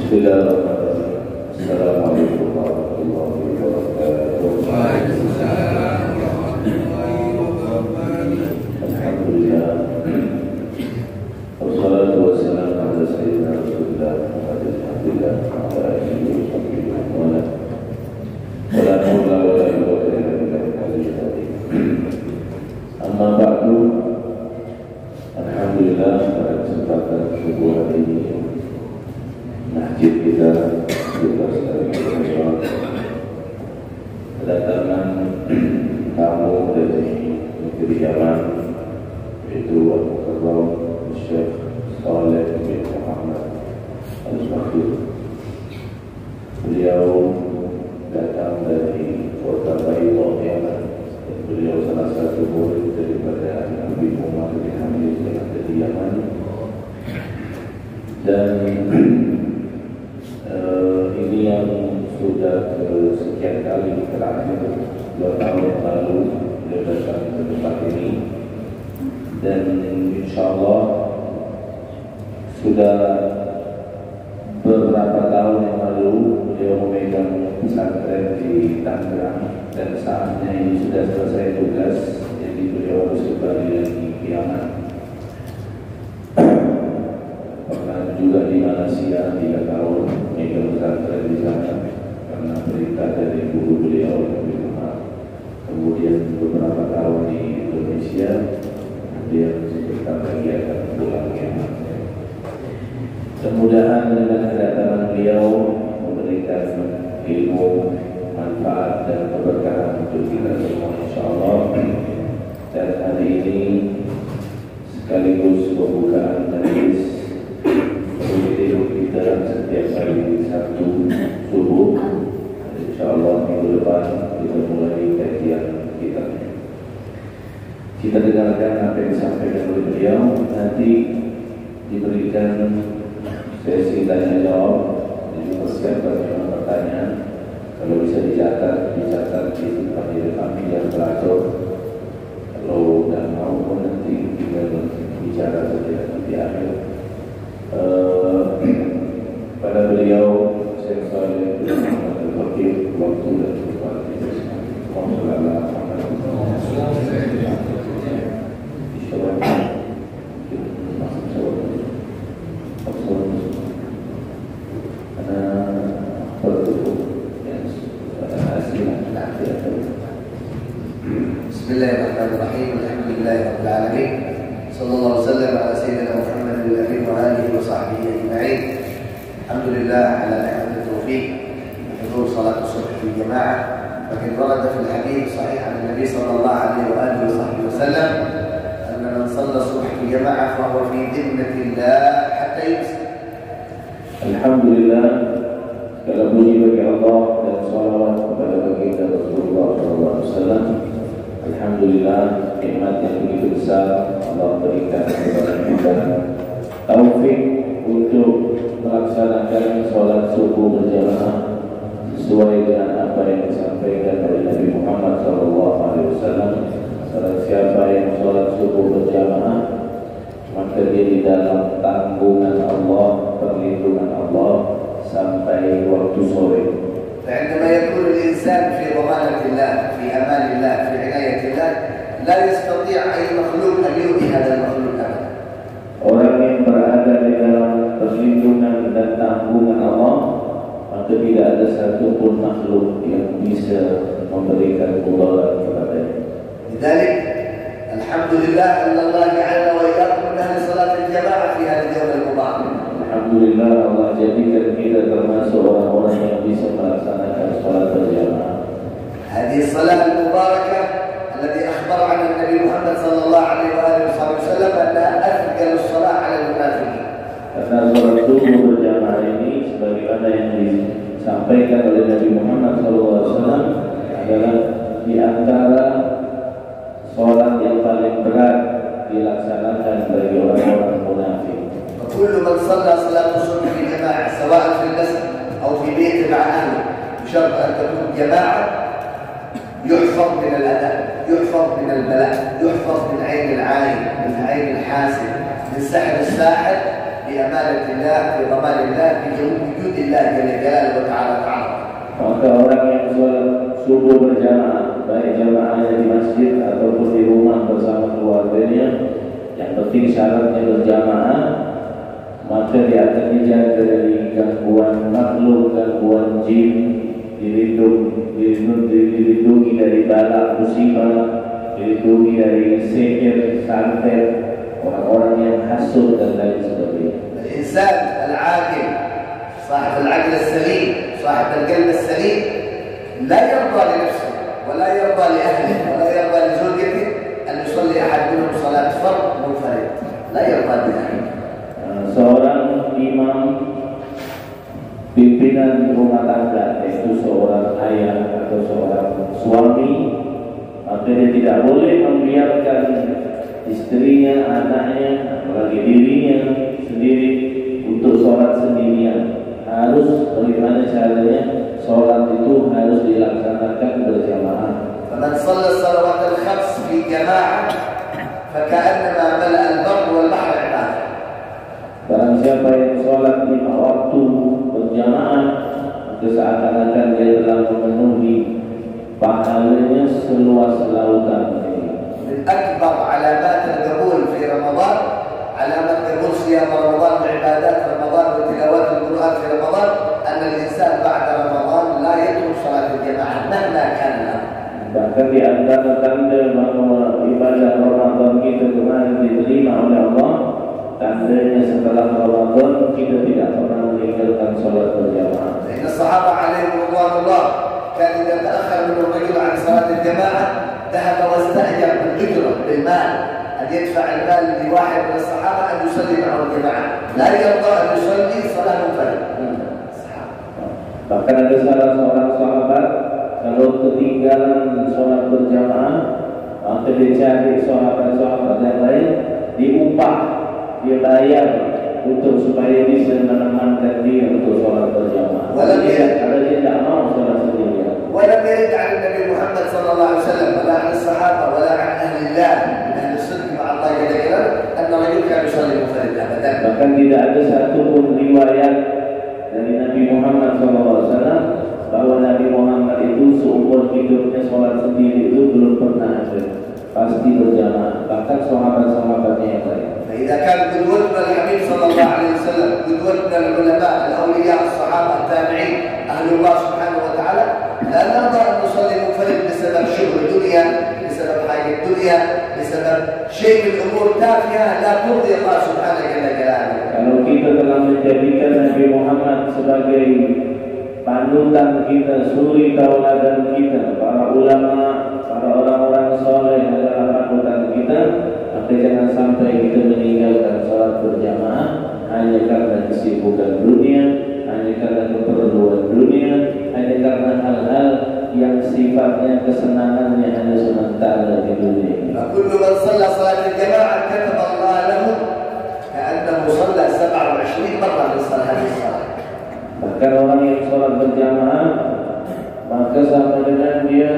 Bismillahirrahmanirrahim. Assalamualaikum warahmatullahi wabarakatuh. Waalaikumsalam warahmatullahi wabarakatuh. Alhamdulillah. Wassalatu wassalamu ala sayyidina Rasulillah Muhammadin abdillah wa ala alihi wa sahbihi wa man wala. Wala haula wala quwwata illa billah. Amma ba'du. Alhamdulillah, pada kesempatan subuh hari ini masjid kita bebas dari kesusahan. Kedatangan tamu dari negeri Yaman, yaitu Al-Mukarram Syekh Saleh bin Muhammad Al-Mahdi. Beliau datang dari kota Bayraq, Yaman. Beliau salah satu murid daripada Nabi Umar bin Hamid yang ada di Yaman. Dan ini yang sudah sekian kali terakhir 2 tahun yang lalu beliau datang ke tempat ini, dan insyaallah sudah beberapa tahun yang lalu beliau memegang pesantren di Tangerang, dan saatnya ini sudah selesai tugas, jadi beliau harus kembali lagi ke Yaman. Pernah juga di Malaysia 3 tahun memegang pesantren di sana karena perintah dari guru beliau yang di rumah. Kemudian beberapa tahun di Indonesia, kemudian sebentar lagi akan pulang ke Yaman. Mudah-mudahan dengan kedatangan beliau memberikan ilmu, manfaat dan keberkahan untuk kita semua, insyaallah. Dan hari ini sekaligus pembukaan majelis rutin kita setiap hari Sabtu subuh. Insyaallah minggu depan kita mulai kajian kita. Kita dengarkan apa yang disampaikan oleh beliau, nanti diberikan sesi tanya jawab, jadi persiapkan dengan pertanyaan. Kalau bisa dicatat di tempat kami yang teratur. Kalau tidak mau pun nanti kita bicara saja di akhir. Pada beliau saya selalu berpikir waktu dan tempat itu semua. Bismillahirrahmanirrahim. Alhamdulillahirabbil alamin. Sallallahu alaihi wasallam ala sayyidina Muhammad wa alihi wa sahbihi ajma'in. Alhamdulillah ala ni'matit taufiq hudur salat subh fi jama'ah. Faqad warada fil hadits sahih an Nabi sallallahu alaihi wa alihi wa sahbihi wasallam anna man shalla subh fi jama'ah fa huwa fi dhimmatillah hatta yusbih. Alhamdulillah, segala puji bagi Allah dan salawat kepada baginda Rasulullah SAW. Alhamdulillah, nikmat yang begitu besar Allah berikan kepada kita taufik untuk melaksanakan sholat subuh berjamaah sesuai dengan apa yang disampaikan oleh Nabi Muhammad SAW. Salah siapa yang sholat subuh berjamaah, maka dia di dalam tanggungan Allah, perlindungan Allah sampai waktu sore. فعندما يكون الإنسان في ضمانة الله، في أمان الله، في عناية الله، لا يستطيع أي مخلوق أن يؤذي هذا المخلوق أبدا. Orang yang berada di dalam perlindungan dan tanggungan Allah, maka tidak ada satupun makhluk yang bisa memberikan mudarat kepadanya. لذلك الحمد لله أن الله جعلنا وإياكم من أهل صلاة الجماعة في هذا اليوم المبارك. Alhamdulillah, Allah jadikan kita termasuk orang-orang yang bisa melaksanakan sholat berjamaah. هذه الصلاة المباركة التي أخبر عنها النبي محمد صلى الله عليه وآله وسلم أنها أثقل الصلاة على المنافقين. Karena sholat subuh berjamaah ini sebagaimana yang disampaikan oleh Nabi Muhammad SAW adalah di antara sholat yang paling berat dilaksanakan bagi orang-orang munafik. وكل من صلى صلاة الصبح في جماعة سواء في المسجد أو في بيت مع أهله بشرط أن تكون جماعة يحفظ من الأذى، يحفظ من البلاء، يحفظ من عين العالم، من عين الحاسد، من سحر الساحر، في أمانة الله في ضمان الله في وجود الله جل جلاله وتعالى. Maka orang yang sholat subuh berjamaah, baik jamaahnya di masjid ataupun di rumah bersama keluarganya, yang penting syaratnya berjamaah, maka dia akan dijaga dari gangguan makhluk, gangguan jin, dilindungi dari bala musibah, dilindungi dari sihir, santet, orang-orang yang hasud dan lain sebagainya. Al-insan al-aqil, sahib al-aql as-salim, sahib al-qalb as-salim, la yarda li nafsihi wa la yarda li ahlihi wa la yarda li zawjatihi an yusalli ahad minhum salat fard munfarid. La yarda li ahlihi. Seorang imam pimpinan rumah tangga, yaitu seorang ayah atau seorang suami, maka dia tidak boleh membiarkan istrinya, anaknya, apalagi dirinya sendiri untuk sholat sendirian. Harus bagaimana caranya sholat itu harus dilaksanakan berjamaah. فمن صلى الصلوات الخمس في جماعة فكأنما ملأ البر والبحر عبادة. Barang siapa yang sholat 5 waktu berjamaah, maka seakan-akan dia telah memenuhi pahalanya seluas lautan. من أكبر علامات القبول في رمضان علامة قبول صيام رمضان وعبادات رمضان وتلاوات القرآن في رمضان أن الإنسان بعد رمضان لا يترك صلاة الجماعة مهما كان له. Bahkan di antara tanda bahwa ibadah Ramadan kita kemarin diterima oleh Allah, tandanya setelah Ramadan kita tidak pernah meninggalkan sholat berjamaah. إن الصحابة عليهم رضوان الله كان إذا تأخر من الرجل عن صلاة الجماعة ذهب واستأجر بالأجرة بالمال أن يدفع المال لواحد من الصحابة أن يصلي معه الجماعة، لا يرضى أن يصلي صلاة منفردة. Bahkan ada salah seorang sahabat kalau ketinggalan sholat berjamaah, maka dia cari sahabat-sahabat yang lain, diupah, dia bayar untuk supaya bisa menemankan dia untuk sholat berjamaah. Kalau dia tidak mau sholat sendirian. ولم يرد عن النبي محمد صلى الله عليه وسلم ولا عن الصحابة ولا عن أهل الله من أهل الصدق مع الله جل جلاله أن الرجل كان يصلي منفردا أبدا. Bahkan tidak ada satupun riwayat dari Nabi Muhammad SAW bahwa Nabi Muhammad itu seumur hidupnya sholat sendiri, itu belum pernah ada. Pasti berjamaah. Bahkan sahabat-sahabatnya yang lain. فإذا كان قدوتنا الحبيب صلى الله عليه وسلم، قدوتنا العلماء الأولياء الصحابة التابعين أهل الله سبحانه وتعالى، لا نرضى أن نصلي منفرد بسبب شغل الدنيا، بسبب حاجة الدنيا، بسبب شيء من الأمور تافهة لا ترضي الله سبحانه جل جلاله. Kalau kita telah menjadikan Nabi Muhammad sebagai panutan kita, suri tauladan kita, para ulama, para orang-orang soleh adalah panutan kita, maka jangan sampai kita meninggalkan sholat berjamaah hanya karena kesibukan dunia, hanya karena keperluan dunia, hanya karena hal-hal yang sifatnya kesenangannya hanya sementara di dunia. فكل من صلى صلاة الجماعة كتب الله له كأنه صلى 27 مرة من صلاة الصلاة. Bahkan orang yang sholat berjamaah, maka sama dengan dia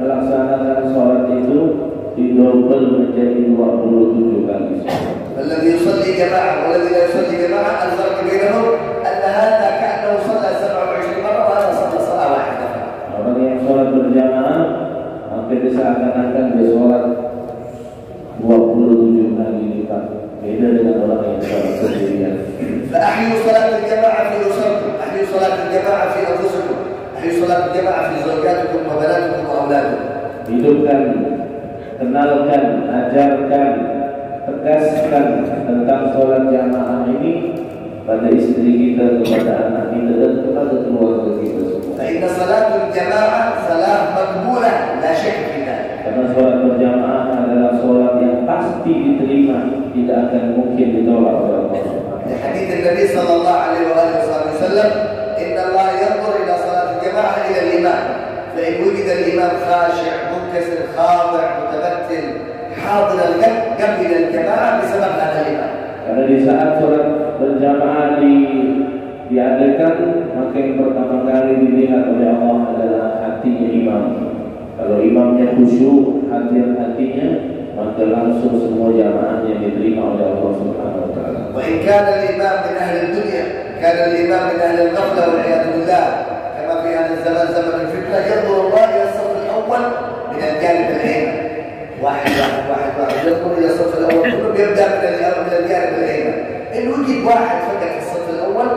melaksanakan sholat itu didobel menjadi 27 kali. الذي يصلي جماعة والذي لا يصلي جماعة الفرق بينهم أن هذا كأنه صلى 27 مرة وهذا صلى صلاة واحدة. Orang yang sholat berjamaah, maka dia seakan-akan dia sholat 27 kali lipat. Beda dengan orang yang sholat sendirian. فأحيوا صلاة الجماعة في أسركم، أحيوا صلاة الجماعة في أنفسكم، أحيوا صلاة الجماعة في زوجاتكم وبناتكم وأولادكم. Hidupkan, kenalkan, ajarkan, tegaskan tentang sholat jamaah ini pada istri kita, kepada anak kita, dan kepada keluarga kita semua. فإن صلاة الجماعة صلاة مقبولة لا شك في ذلك. Karena sholat berjamaah adalah sholat yang pasti diterima, tidak akan mungkin ditolak oleh Allah. حديث النبي صلى الله عليه وآله وسلم إن الله ينظر إلى صلاة الجماعة إلى الإمام، فإن وجد الإمام خاشع منكسر خاضع متبتل حاضر القلب قبل الجماعة بسبب هذا الإمام. Karena di saat sholat berjamaah diadakan, maka yang pertama kali dilihat oleh Allah adalah hatinya imam. Kalau imamnya khusyuk, hadir hatinya, maka langsung semua jamaahnya diterima oleh Allah Subhanahu wa taala. وإن كان الإمام من أهل الدنيا كان الإمام من أهل الغفلة والعياذ بالله كما في هذا الزمان زمن الفتنة ينظر الله إلى الصف الأول من الجانب الأيمن واحد ينظر إلى الصف الأول كله يبدأ من الجانب الأيمن إن وجد واحد فقط في الصف الأول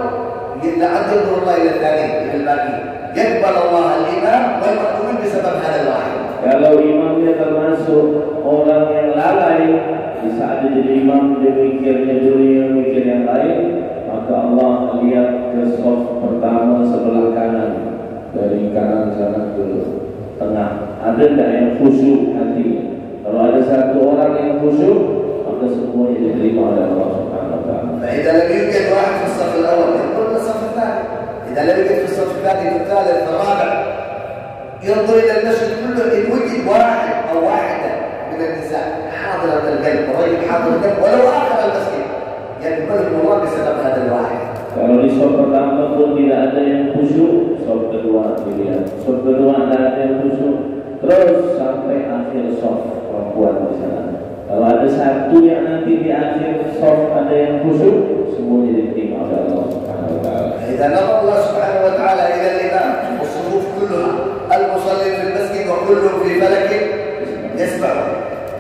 لعل ينظر الله إلى الثاني إلى الباقي يقبل الله الإمام والمأمومين بسبب هذا الواحد. Kalau imamnya termasuk orang yang lalai, di saat dia jadi imam dia mikirnya dunia, mikir yang lain, maka Allah lihat ke saf pertama sebelah kanan, dari kanan sana ke tengah. Ada tak yang khusyuk hati? Kalau ada satu orang yang khusyuk, maka semuanya diterima oleh Allah Subhanahu Wa Taala. فإذا لم يوجد واحد في الصف الأول ينظر إلى الصف الثاني. إذا لم يوجد في الصف الثاني في الثالث في الرابع ينظر إلى المسجد كله. إن وجد واحد أو واحدة من النساء حاضرة القلب رجل حاضر القلب ولو آخر المسجد يقبلهم الله بسبب هذا الواحد. Kalau di saf pertama pun tidak ada yang khusyuk, saf kedua dilihat, saf kedua tidak ada yang khusyuk, terus sampai akhir saf perempuan di sana. Kalau ada satu yang nanti di akhir saf ada yang khusyuk, semuanya diterima oleh Allah Subhanahu Wa Taala. إذا نظر الله سبحانه وتعالى إلى الإمام والصفوف كلها المصلي في المسجد وكلهم في فلك يسمع،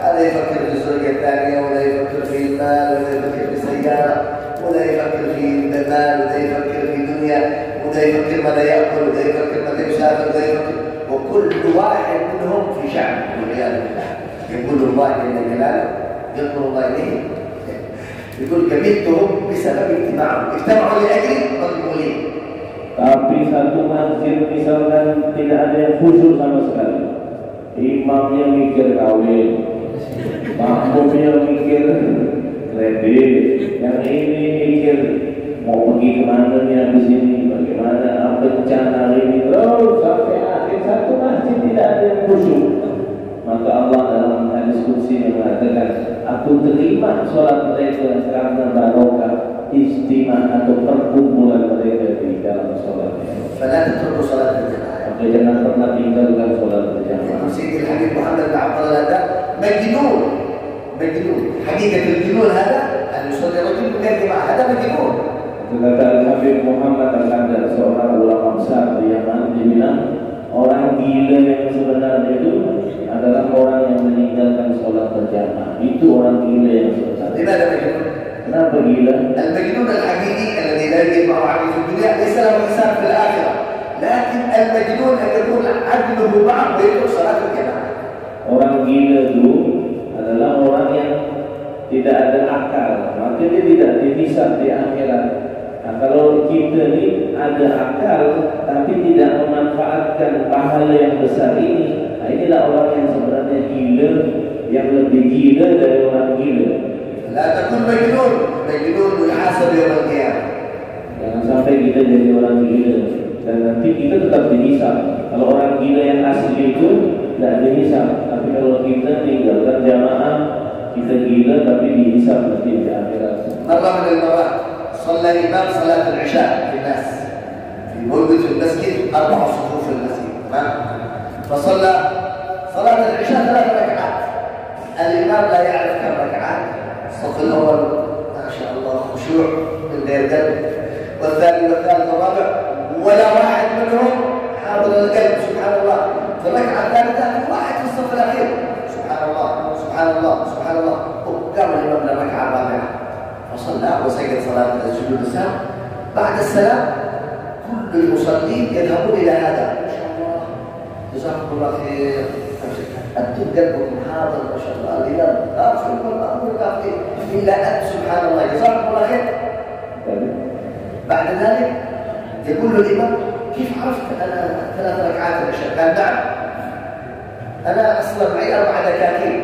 هذا يفكر في الزوجة الثانية ولا يفكر في المال ولا يفكر في السيارة ولا يفكر في المال ولا يفكر في دنيا ولا يفكر ماذا يأكل ولا يفكر ماذا يسافر ولا يفكر، وكل واحد منهم في شعب والعياذ بالله. يقول الله جل جلاله ينظر الله إليه يقول كبتهم بسبب اجتمعوا لأجل مضمونين. Tapi satu masjid misalkan tidak ada yang khusyuk sama sekali, imamnya mikir kawin, makmumnya mikir kredit, yang ini mikir mau pergi kemana nih habis ini, bagaimana bencana ini, terus sampai akhir satu masjid tidak ada yang khusyuk. Maka Allah dalam hadis qudsi mengatakan, aku terima sholat mereka karena barokah istimewa atau perkumpulan mereka di dalam sholatnya. فلا تتركوا صلاة الجماعة. Maka jangan pernah tinggalkan sholat berjamaah. سيدي الحبيب محمد بن عبد الله هذا مجنون حقيقة الجنون هذا أن يصلي رجل من الجماعة هذا مجنون. Kata Habib Muhammad Al-Qadar, seorang ulama besar di Yaman, dia bilang orang gila yang sebenarnya itu adalah orang yang meninggalkan sholat berjamaah. Itu orang gila yang sebenarnya. لماذا مجنون؟ Kenapa gila? المجنون الحقيقي الذي لا يجد معه عقل في الدنيا ليس له حساب في الآخرة، لكن المجنون أن يكون عقله معه ويترك صلاة الجماعة. Orang gila itu adalah orang yang tidak ada akal, maka dia tidak dihisab di akhirat. Nah, kalau kita ni ada akal tapi tidak memanfaatkan pahala yang besar ini, nah inilah orang yang sebenarnya gila, yang lebih gila dari orang gila. لا تكون مجنون ويحاسب يوم القيامة. Jangan sampai kita jadi orang gila dan nanti kita tetap dihisab. Kalau orang gila yang asli itu tidak dihisab, tapi kalau kita tinggalkan jamaah, kita gila tapi dihisab nanti di akhirat. مرة من المرات صلى الإمام صلاة العشاء في الناس موجود في المسجد 4 صفوف في المسجد تمام، فصلى صلاة العشاء 3 ركعات. الإمام لا يعرف كم ركعات. الصف الأول ما شاء الله خشوع من غير قلب، والثاني والثالث والرابع ولا واحد منهم حاضر القلب سبحان الله. في الركعة الثالثة واحد في الصف الأخير سبحان الله سبحان الله سبحان الله. قام الإمام للركعة الرابعة فصلى وسجد صلاة سجود السهو. بعد السلام كل المصلين يذهبون إلى هذا ما شاء الله جزاكم الله خير، أنتم قلبكم حاضر ما شاء الله الإمام أغفر والأمر كافي إلا أنت سبحان الله جزاكم الله خير. بعد ذلك يقول له الإمام كيف عرفت أنا 3 ركعات العشاء؟ قال نعم أنا أصلا معي 4 دكاكين.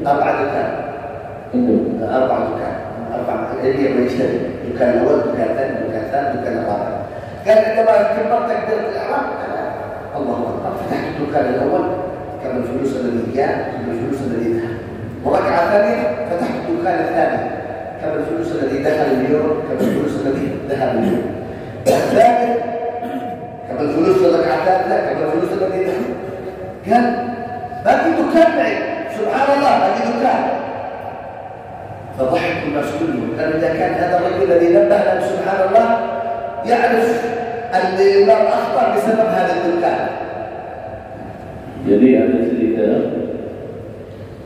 4 دكان 4 دكان 4 اللي يبغى يشتري دكان أول دكان ثاني دكان ثالث دكان رابع. قال عندما كبرت تقدير الإعراب الله أكبر فتحت الدكان الأول كم الفلوس الذي جاء كم الفلوس الذي ذهب، وركعة ثانية فتحت الدكان الثاني كم الفلوس الذي دخل اليوم كم الفلوس الذي ذهب اليوم، الثالث كم الفلوس الركعة الثالثة كم الفلوس الذي ذهب. قال باقي دكان معي سبحان الله باقي دكان. فضحك الناس كلهم. لأن إذا كان هذا الرجل الذي نبه له سبحان الله يعرف الإمام أخطأ بسبب هذا الدكان. Jadi ada cerita,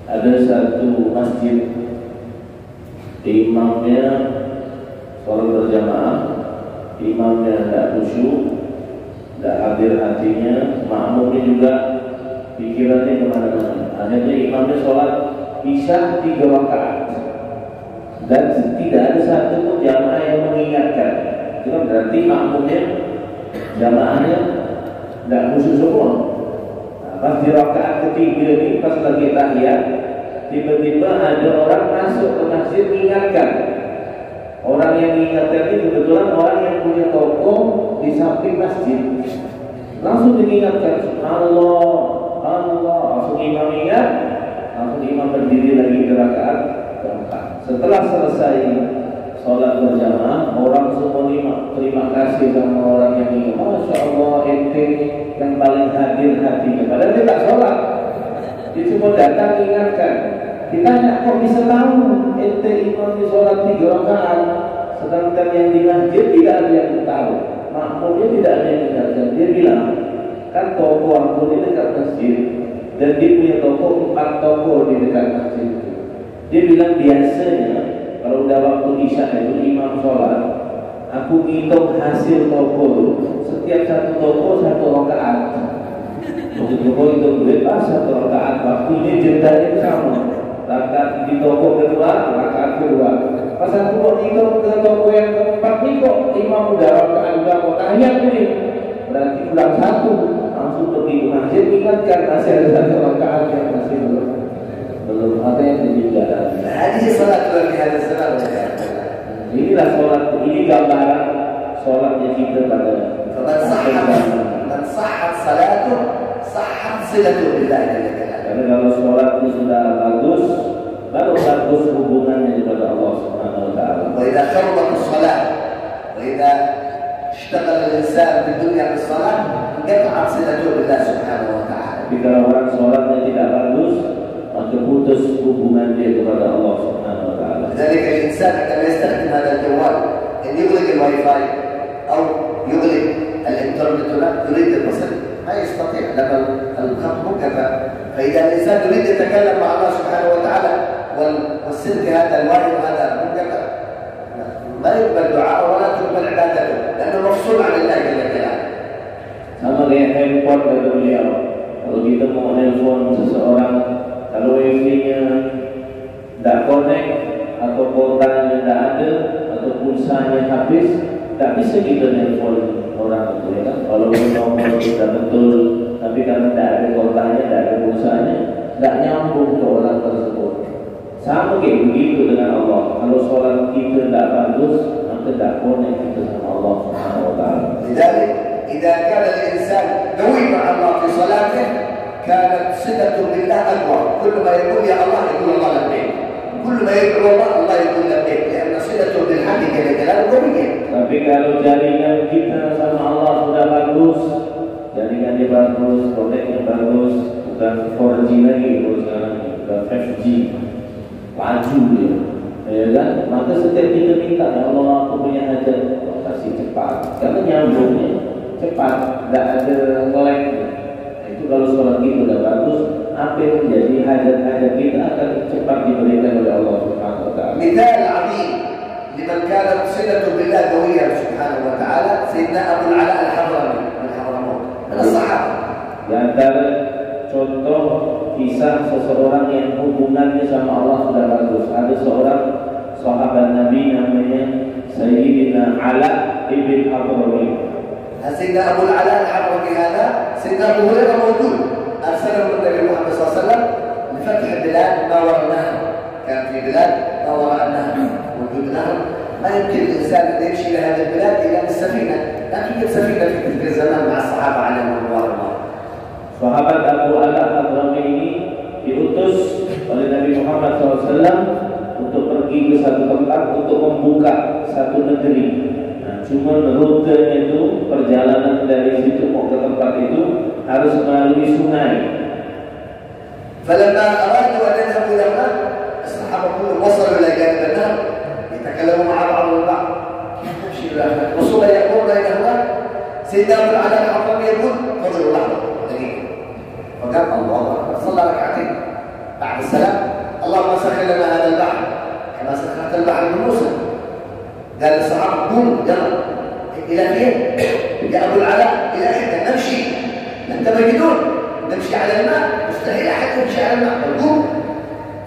ada satu masjid, imamnya sholat berjamaah, imamnya tidak khusyuk, tidak hadir hatinya, makmumnya juga pikirannya kemana-mana. Akhirnya imamnya sholat isya 3 rakaat dan tidak ada satu pun jamaah yang mengingatkan. Itu berarti makmumnya, jamaahnya tidak khusyuk semua. Pas di rakaat ketiga ini, pas lagi tahiyat, tiba-tiba ada orang masuk ke masjid mengingatkan. Orang yang mengingatkan itu kebetulan orang yang punya toko di samping masjid. Langsung diingatkan, Allah, Allah. Langsung imam ingat, langsung imam berdiri lagi di rakaat keempat. Setelah selesai sholat berjamaah, orang semua terima kasih sama orang yang ingat. Masya Allah, ente yang paling hadir hatinya. Padahal dia tak sholat, dia cuma datang ingatkan. Ditanya, kok bisa tahu ente imam di sholat 3 rakaat, sedangkan yang di masjid tidak ada yang tahu, makmumnya tidak ada yang ingatkan. Dia bilang, kan toko aku di dekat masjid, dan dia punya toko 4 toko di dekat masjid. Dia bilang biasanya kalau udah waktu isya itu imam sholat, aku ngitung hasil toko, setiap satu toko 1 rakaat. Untuk toko itu duit pas 1 rakaat, waktunya jedanya sama. Rakaat di toko kedua, rakaat kedua. Pas aku mau ngitung ke toko yang keempat nih, kok imam udah rakaat udah mau tahiyat nih, berarti ulang 1, langsung pergi ke masjid ingatkan masih ada 1 rakaat yang masih belum ada yang dijaga. Hadis salat bagi hadis salat. Inilah sholat, ini gambaran sholatnya kita pada man sahhat salatuh sahhat silatuh billahi ta'ala. Karena kalau sholat itu sudah bagus, baru bagus hubungannya kepada Allah Subhanahu wa taala. Wa idza kharabat as-salat wa idza ishtaghala al-insan bid-dunya bis-salat, qata'at silatuh billahi subhanahu wa ta'ala. Tapi kalau orang sholatnya tidak bagus, maka putus hubungan dia kepada Allah Subhanahu wa taala. لذلك الإنسان عندما يستخدم هذا الجوال أن يغلق الواي فاي أو يغلق الإنترنت يريد الوصل ما يستطيع لأن الخط مكفى. فإذا الإنسان يريد يتكلم مع الله سبحانه وتعالى والسلك هذا الواي وهذا مكفى، ما يقبل دعاء ولا تقبل عبادته لأنه مفصول عن الله جل جلاله. Sama kayak handphone kata beliau, kalau kita mau nelfon seseorang, kalau wifi-nya tidak connect atau kuotanya tidak ada atau pulsanya habis, tak bisa kita nelfon orang itu, ya kan? Kalau nomor sudah betul, tapi karena tidak ada kuotanya, tidak ada pulsanya, tidak nyambung ke orang tersebut. Sama kayak begitu dengan Allah. Kalau sholat kita tidak bagus, maka tidak connect kita sama Allah Subhanahu wa taala. Jadi, jika kana al-insan qawi ma'a Allah fi salatihi, kanat silatuhu billah aqwa. Kullu ma yaqul ya Allah yaqul Allah labbaik. Kullu ma yad'u Allah Allah yaqul labbaik. Karena silatuhu bil hamdi jalla jalaluhu qawiyya. Tapi kalau jaringan kita sama Allah sudah bagus, jaringannya bagus, koneknya bagus, bukan 4G lagi, bukan 5G, laju dia, ya kan? Maka setiap kita minta, ya Allah, aku punya hajat, kasih cepat, karena nyambungnya cepat, tidak ada nge-lag. Itu kalau sholat kita sudah bagus, apa yang menjadi hajat-hajat kita akan cepat diberikan oleh Allah Subhanahu wa taala. Misal azim liman kanat silatuhu billah qawiyyan subhanahu wa ta'ala, Sayyidina Abu al-Ala al-Hadrami min Hadramaut, min as-sahabah. Di antara contoh kisah seseorang yang hubungannya sama Allah sudah bagus, ada seorang sahabat Nabi namanya Sayyidina Ala ibn Hadrami. سيدنا أبو العلاء الحضرمي هذا سيدنا أبو هريرة موجود، أرسله النبي محمد صلى الله عليه وسلم لفتح بلاد ما وراء النهر. كان في بلاد ما وراء النهر موجود نهر، ما يمكن الإنسان أن يمشي إلى هذه البلاد إلا بالسفينة، لا توجد سفينة في تلك الزمان مع الصحابة عليهم رضوان الله. Sahabat Abu Ala Hadrami ini diutus oleh Nabi Muhammad SAW untuk pergi ke satu tempat untuk membuka satu negeri. Cuma rutenya itu, perjalanan dari situ mau ke tempat itu harus melalui sungai. فلما أرادوا أن يذهبوا إلى هناك الصحابة كلهم وصلوا إلى جانب النهر يتكلموا مع بعض البعض. كيف نمشي إلى هناك؟ الرسول يقول إلى هناك. سيدنا أبو العلاء الحضرمي يقول انظروا لحظة دقيقة. فقال الله أكبر صلى ركعتين بعد السلام اللهم سخر لنا هذا البحر كما سخرت البحر بموسى. قال للصحابة قوموا يلا إلى فين؟ يا أبو العلاء إلى حتة نمشي أنت مجنون نمشي على الماء مستحيل أحد يمشي على الماء. قوم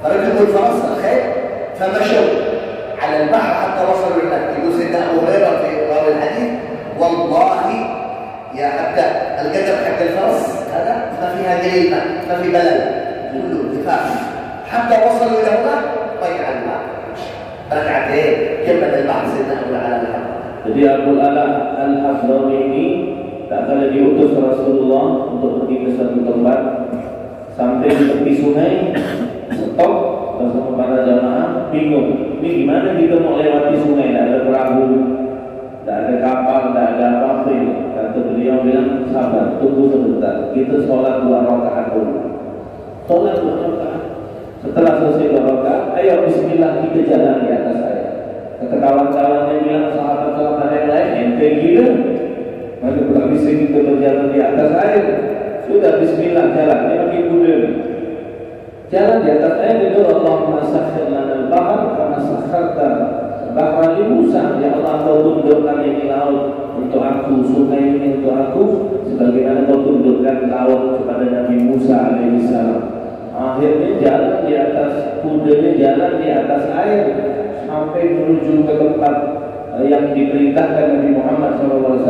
فركبوا الفرس الخيل فمشوا على البحر حتى وصلوا هناك. يقول سيدنا أبو هريرة في راوي الحديث والله يا حتى القدم حق الفرس هذا ما فيها قليل ماء ما في بلد كله ارتفاع حتى وصلوا إلى هناك ضيع الماء ركعتين كمل البحر سيدنا أبو العلاء الحضرمي. Jadi Abu Ala Al-Hafdhami ini tak kala diutus Rasulullah untuk pergi ke suatu tempat, sampai di tepi sungai, stop bersama para jamaah, bingung. Ini gimana kita mau lewati sungai? Tak ada perahu, tak ada kapal, tak ada apa-apa ini. Kata beliau bilang, sabar, tunggu sebentar. Kita sholat 2 rakaat dulu. Sholat 2 rakaat. Setelah selesai 2 rakaat, ayo bismillah kita jalan di atas air. Kata kawan-kawannya bilang sahabat-sahabat yang lain, ente gila. Maka tak bisa kita berjalan di atas air. Sudah bismillah jalan, dia pakai kuda. Jalan di atas air itu Allahumma sakhir lana al-bahr kama sakharta bahra li Musa. Ya Allah, kau tundukkan ini laut untuk aku, sungai ini untuk aku, sebagaimana kau tundukkan laut kepada Nabi Musa alaihissalam. Akhirnya jalan di atas kudanya, jalan di atas air sampai menuju ke tempat yang diperintahkan Nabi Muhammad SAW,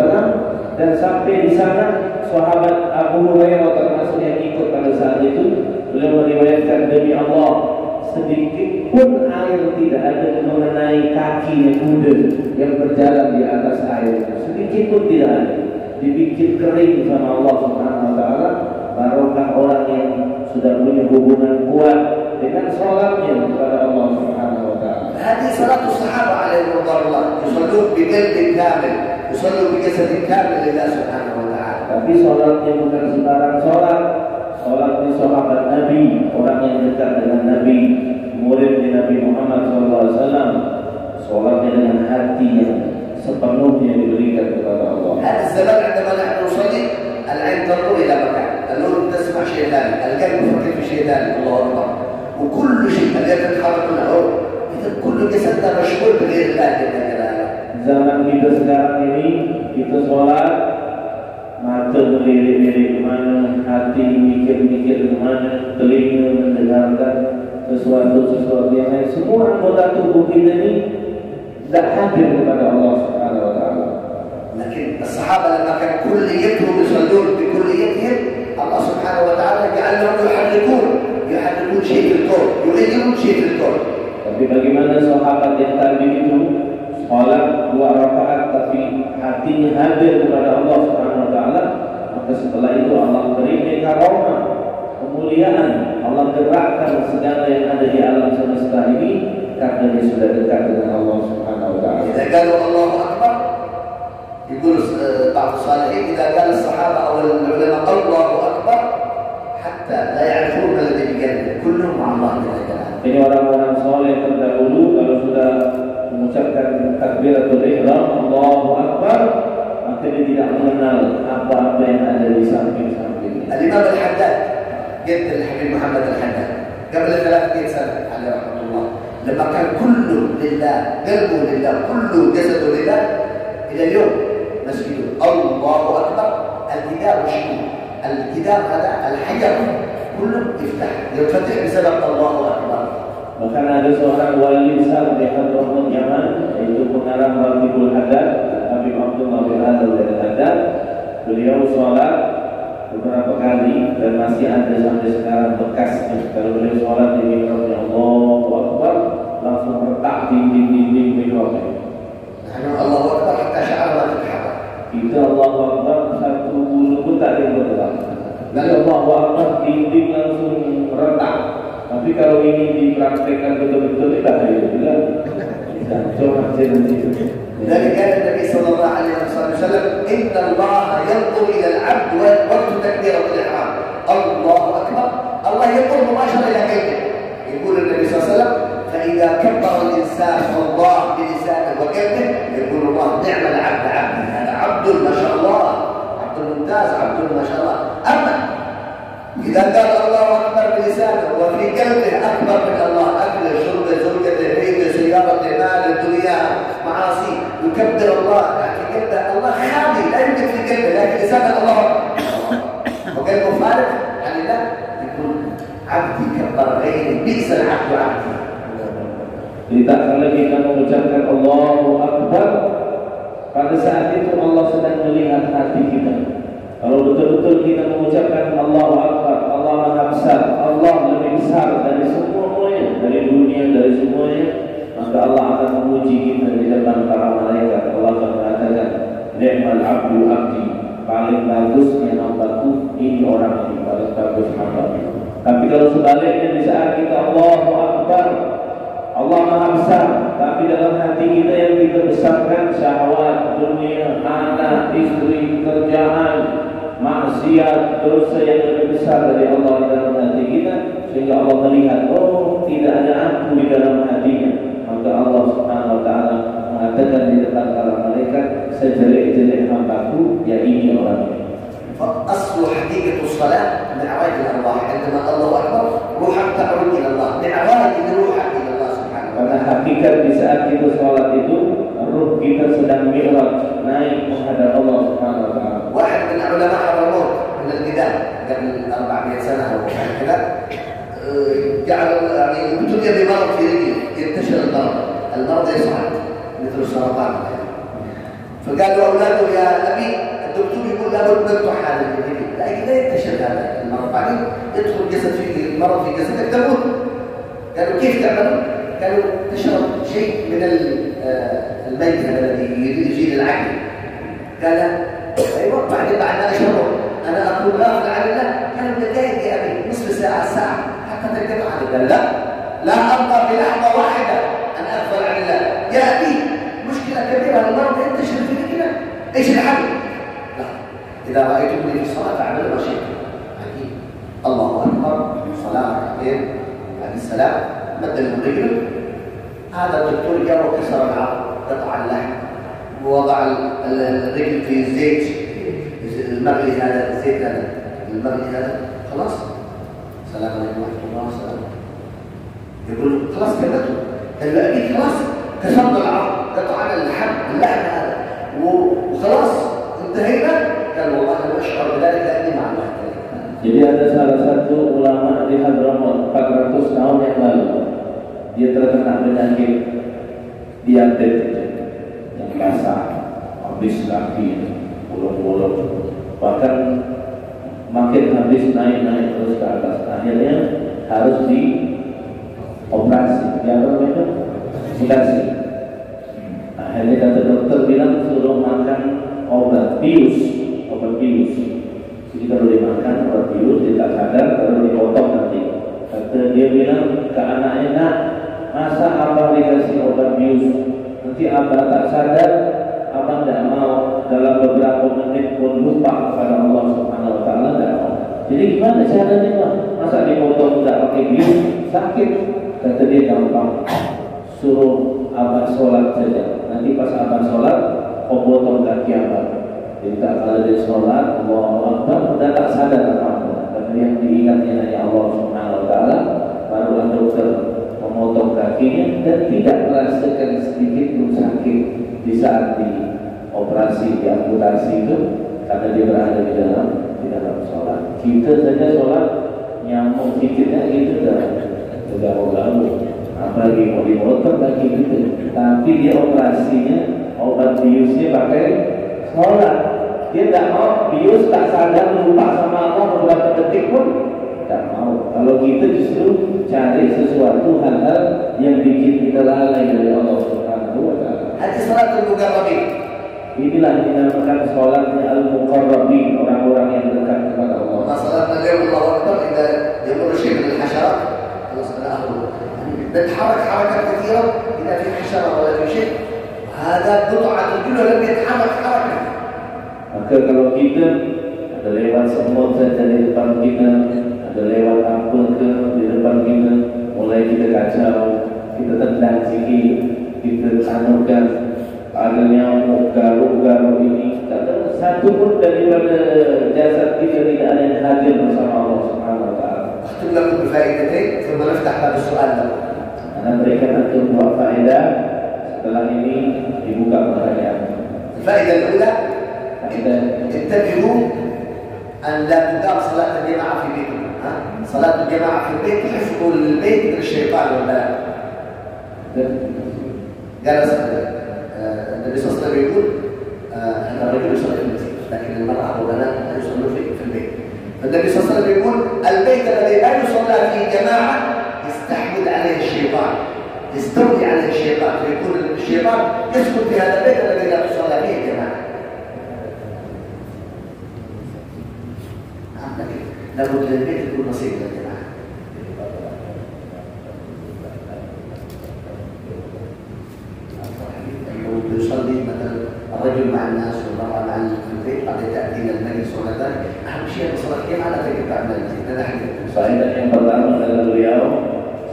dan sampai di sana sahabat Abu Hurairah termasuk yang ikut pada saat itu, beliau meriwayatkan demi Allah sedikit pun air tidak ada mengenai kaki kuda yang berjalan di atas air, sedikit pun tidak ada, dibikin kering sama Allah Subhanahu Wa Taala. Barokah orang yang sudah punya hubungan kuat dengan sholatnya kepada Allah Subhanahu Wa Taala. هذه صلاة الصحابة عليهم رضوان الله يصلون بقلب كامل يصلون بجسد كامل لله سبحانه وتعالى. Tapi sholatnya bukan sembarang sholat. Sholatnya sahabat Nabi, orang yang dekat dengan Nabi, muridnya Nabi Muhammad SAW. Sholatnya dengan hati yang sepenuhnya diberikan kepada Allah. هذا الزمان عندما نحن نصلي العين تنظر إلى مكان، الأذن تسمع شيء ثاني، القلب يفكر في شيء ثاني. الله أكبر. وكل شيء الذي تتحرك له كل جسدنا مشغول بغير الله جل جلاله. Zaman kita sekarang ini, kita sholat, mata melirik-lirik kemana, hati mikir-mikir kemana, telinga mendengarkan sesuatu yang lain. Semua anggota tubuh kita ini tidak hadir kepada Allah Subhanahu Wa Taala. لكن الصحابة لما كان كليتهم يصلون بكليتهم الله سبحانه وتعالى جعلهم يحركون شيء في الكون، يغيرون شيء في الكون. Tapi bagaimana sahabat yang tadi itu sholat 2 rakaat tapi hatinya hadir kepada Allah Subhanahu Wa Taala, maka setelah itu Allah beri karamah, kemuliaan. Allah gerakkan segala yang ada di alam semesta ini karena dia sudah dekat dengan Allah Subhanahu Wa Taala. إذا قالوا الله أكبر يقول بعض الصالحين إذا قال الصحابة أو العلماء الله أكبر حتى لا يعرفون ما الذي بقلبه كلهم مع الله جل جلاله. Ini orang-orang soleh terdahulu kalau sudah mengucapkan takbiratul ihram Allahu Akbar, maka dia tidak mengenal apa-apa yang ada di samping-samping. الإمام الحداد جد الحبيب محمد الحداد قبل 300 سنة عليه رحمة الله لما كان كله لله قلبه لله كله جسده لله إلى اليوم مسجده الله أكبر. الجدار شنو؟ الجدار هذا الحجر كله يفتح بسبب الله أكبر. Bahkan ada seorang wali besar di Hadramaut Yaman, yaitu pengarang Ratibul Haddad, Habib Abdullah bin Haddad. Beliau sholat beberapa kali dan masih ada sampai sekarang bekasnya. Kalau beliau sholat di mihrabnya Allahu Akbar, langsung retak dinding mihrabnya. Allahu Akbar hatta sya'arna terharak. Kita Allahu Akbar satu bulu pun tak ada bergerak. Lalu Allahu Akbar dinding langsung retak. Tapi kalau ini dipraktekkan betul-betul ini bahaya juga. Coba nanti. Dari kata Nabi sallallahu alaihi wasallam, "Inna Allah yanzur ila al-'abd wa waqtu takbiratul ihram." Allahu akbar. Allah yanzur mubashara ila qalbi. يقول النبي صلى الله عليه وسلم الناس الله بلسانه وقلبه يقول الله نعم العبد عبدي، هذا عبد ما شاء الله، عبد ممتاز، عبد ما شاء الله. أما إذا قال الله أكبر بلسانه وفي قلبه أكبر من الله، أكله شربه زوجته بيته سيارته ماله دنيا معاصي، يكبر الله لكن قلبه الله خالي لا يوجد في قلبه، لكن لسانه الله وقلبه فارغ عن الله، يقول عبدي كبر غيري بئس العبد عبدي. Tidak kala kita mengucapkan Allahu Akbar, pada saat itu Allah sedang melihat hati kita. Kalau betul-betul kita mengucapkan Allahu Akbar, Allah Maha Besar, Allah lebih besar dari semuanya, dari dunia, dari semuanya, maka Allah akan memuji kita di depan para malaikat. Allah akan mengatakan, ni'mal abdu abdi, paling bagusnya hambaku, ini orang ini paling bagus hamba. Tapi kalau sebaliknya di saat kita Allahu Akbar, Allah Maha Besar, tapi dalam hati kita yang kita besarkan syahwat, dunia, anak, istri, kerjaan, maksiat, dosa yang lebih besar dari Allah dalam hati kita, sehingga Allah melihat, oh tidak ada aku di dalam hatinya. Maka Allah Subhanahu Wa Taala mengatakan di depan para malaikat, sejelek-jelek hambaku, ya ini orangnya. فأصل حقيقة الصلاة دعوات الأرواح، عندما الله أكبر روحك تعود إلى الله، دعوات روحك إلى الله سبحانه. Karena hakikat di saat kita sholat itu, ruh kita sedang mi'raj, naik menghadap Allah Subhanahu Wa Taala. واحد من علماء الرموز من البداية قبل 400 سنة أو كذا جعل يعني ابتلي بمرض في رجله، ينتشر المرض يصعد مثل السرطان، فقالوا أولاده يا أبي الدكتور يقول لابد من تحالل الجديد، لكن لا ينتشر هذا المرض، بعدين يدخل جسد في المرض في جسدك تموت. قالوا كيف تعملوا؟ قالوا تشرب شيء من الميت الذي يزيل العقل. قال ايوه بعد ما اشربه انا اكون غافل عن الله. قالوا دقائق يا ابي، نصف ساعه ساعه حتى ترجع عنه. قال لا ابقى بلحظه واحده ان اغفل عن الله. يا ابي مشكله كبيره، المرض ينتشر في رجلنا، ايش الحل؟ إذا رأيتمني في الصلاة فاعملوا ما شئتم. أكيد الله أكبر، صلاة ركعتين، بعد السلام مد لهم رجله. هذا الدكتور جاء وكسر العظم، قطع اللحم، ووضع الرجل في الزيت المغلي، هذا الزيت هذا المغلي هذا، خلاص السلام عليكم ورحمة الله وبركاته. يقول خلاص كبرته، قال له أكيد خلاص كسرنا العظم، قطعنا اللحم هذا وخلاص انتهينا. قال والله أنا أشعر بذلك لأني مع الله. Jadi ada salah satu ulama di Hadramaut 400 tahun yang lalu, dia terkena penyakit diabetes yang basah, habis kaki, bolong-bolong, bahkan makin habis naik terus ke atas. Akhirnya harus dioperasi, itu operasi. Akhirnya kata dokter bilang suruh makan obat bius. Jadi kalau dimakan obat bius, dia tak sadar, kalau dipotong nanti. Kata dia bilang ke anaknya, nak, masa abang dikasih obat bius, nanti abang tak sadar, abang tidak mau dalam beberapa menit pun lupa kepada Allah Subhanahu Wa Taala, tidak mau. Jadi gimana caranya, Pak? Masa dipotong tidak pakai bius, sakit? Kata dia gampang, suruh abang sholat saja. Nanti pas abang sholat, kau potong kaki abang. Jadi tak kalau dia sholat, Allahu Akbar, sudah tak sadar apa-apa. Tapi yang diingatnya hanya Allah Subhanahu Wa Taala, barulah dokter memotong kakinya dan tidak merasakan sedikit pun sakit di saat dioperasi, diamputasi itu, karena dia berada di dalam sholat. Kita saja sholat nyamuk sikitnya itu sudah galau, apalagi mau dipotong kaki itu. Tapi dia operasinya, obat biusnya pakai sholat. Dia tidak mau, bius tak sadar, lupa sama Allah beberapa detik pun tidak mau. Kalau kita justru cari sesuatu hal-hal yang bikin kita lalai dari Allah Subhanahu Wa Taala. Hadis salatul muqarrabin. Inilah yang dinamakan sholatnya al-muqarrabin, orang-orang yang dekat kepada Allah. Masalahnya Allahu Akbar إذا يمر شيء من الحشرات خلاص أنا أخذه. نتحرك حركات كثيرة إذا في حشرة ولا في شيء، هذا قطعة الجلد لم يتحرك حركة. Maka kalau kita ada lewat semut saja di depan kita, ada lewat apa ke di depan kita, mulai kita kacau, kita tendang sikit, kita anukan ada nyamuk, garu-garu ini, tak ada satu pun daripada jasad kita tidak ada yang hadir bersama Allah Subhanahu Wa Taala. أختم لكم بفائدتين ثم نفتح باب السؤال لكم. Anda berikan untuk buat faedah. Setelah ini dibuka pertanyaan. الفائدة الأولى Faedah انتبهوا أن لا تدار صلاة الجماعة في بيتكم. صلاة الجماعة في البيت حفظ البيت من الشيطان والبلاء. قال النبي صلى الله عليه وسلم يقول أن الرجل يصلي في المسجد لكن المرأة والبنات لا يصلون في البيت. فالنبي صلى الله عليه وسلم يقول البيت الذي لا يصلى فيه جماعة يستحوذ عليه الشيطان، يستولي عليه الشيطان، فيكون الشيطان يسكن في هذا البيت الذي لا تصلى فيه جماعة. لكن لابد للبيت يكون نصيب للجماعة. يصلي مثلا الرجل مع الناس والمرأة مع البيت بعد تأتي إلى المجلس ولا ذلك، أهم شيء صلاة الجماعة لا تجب تعمل المسجد. هذا حديث. faedah yang pertama adalah beliau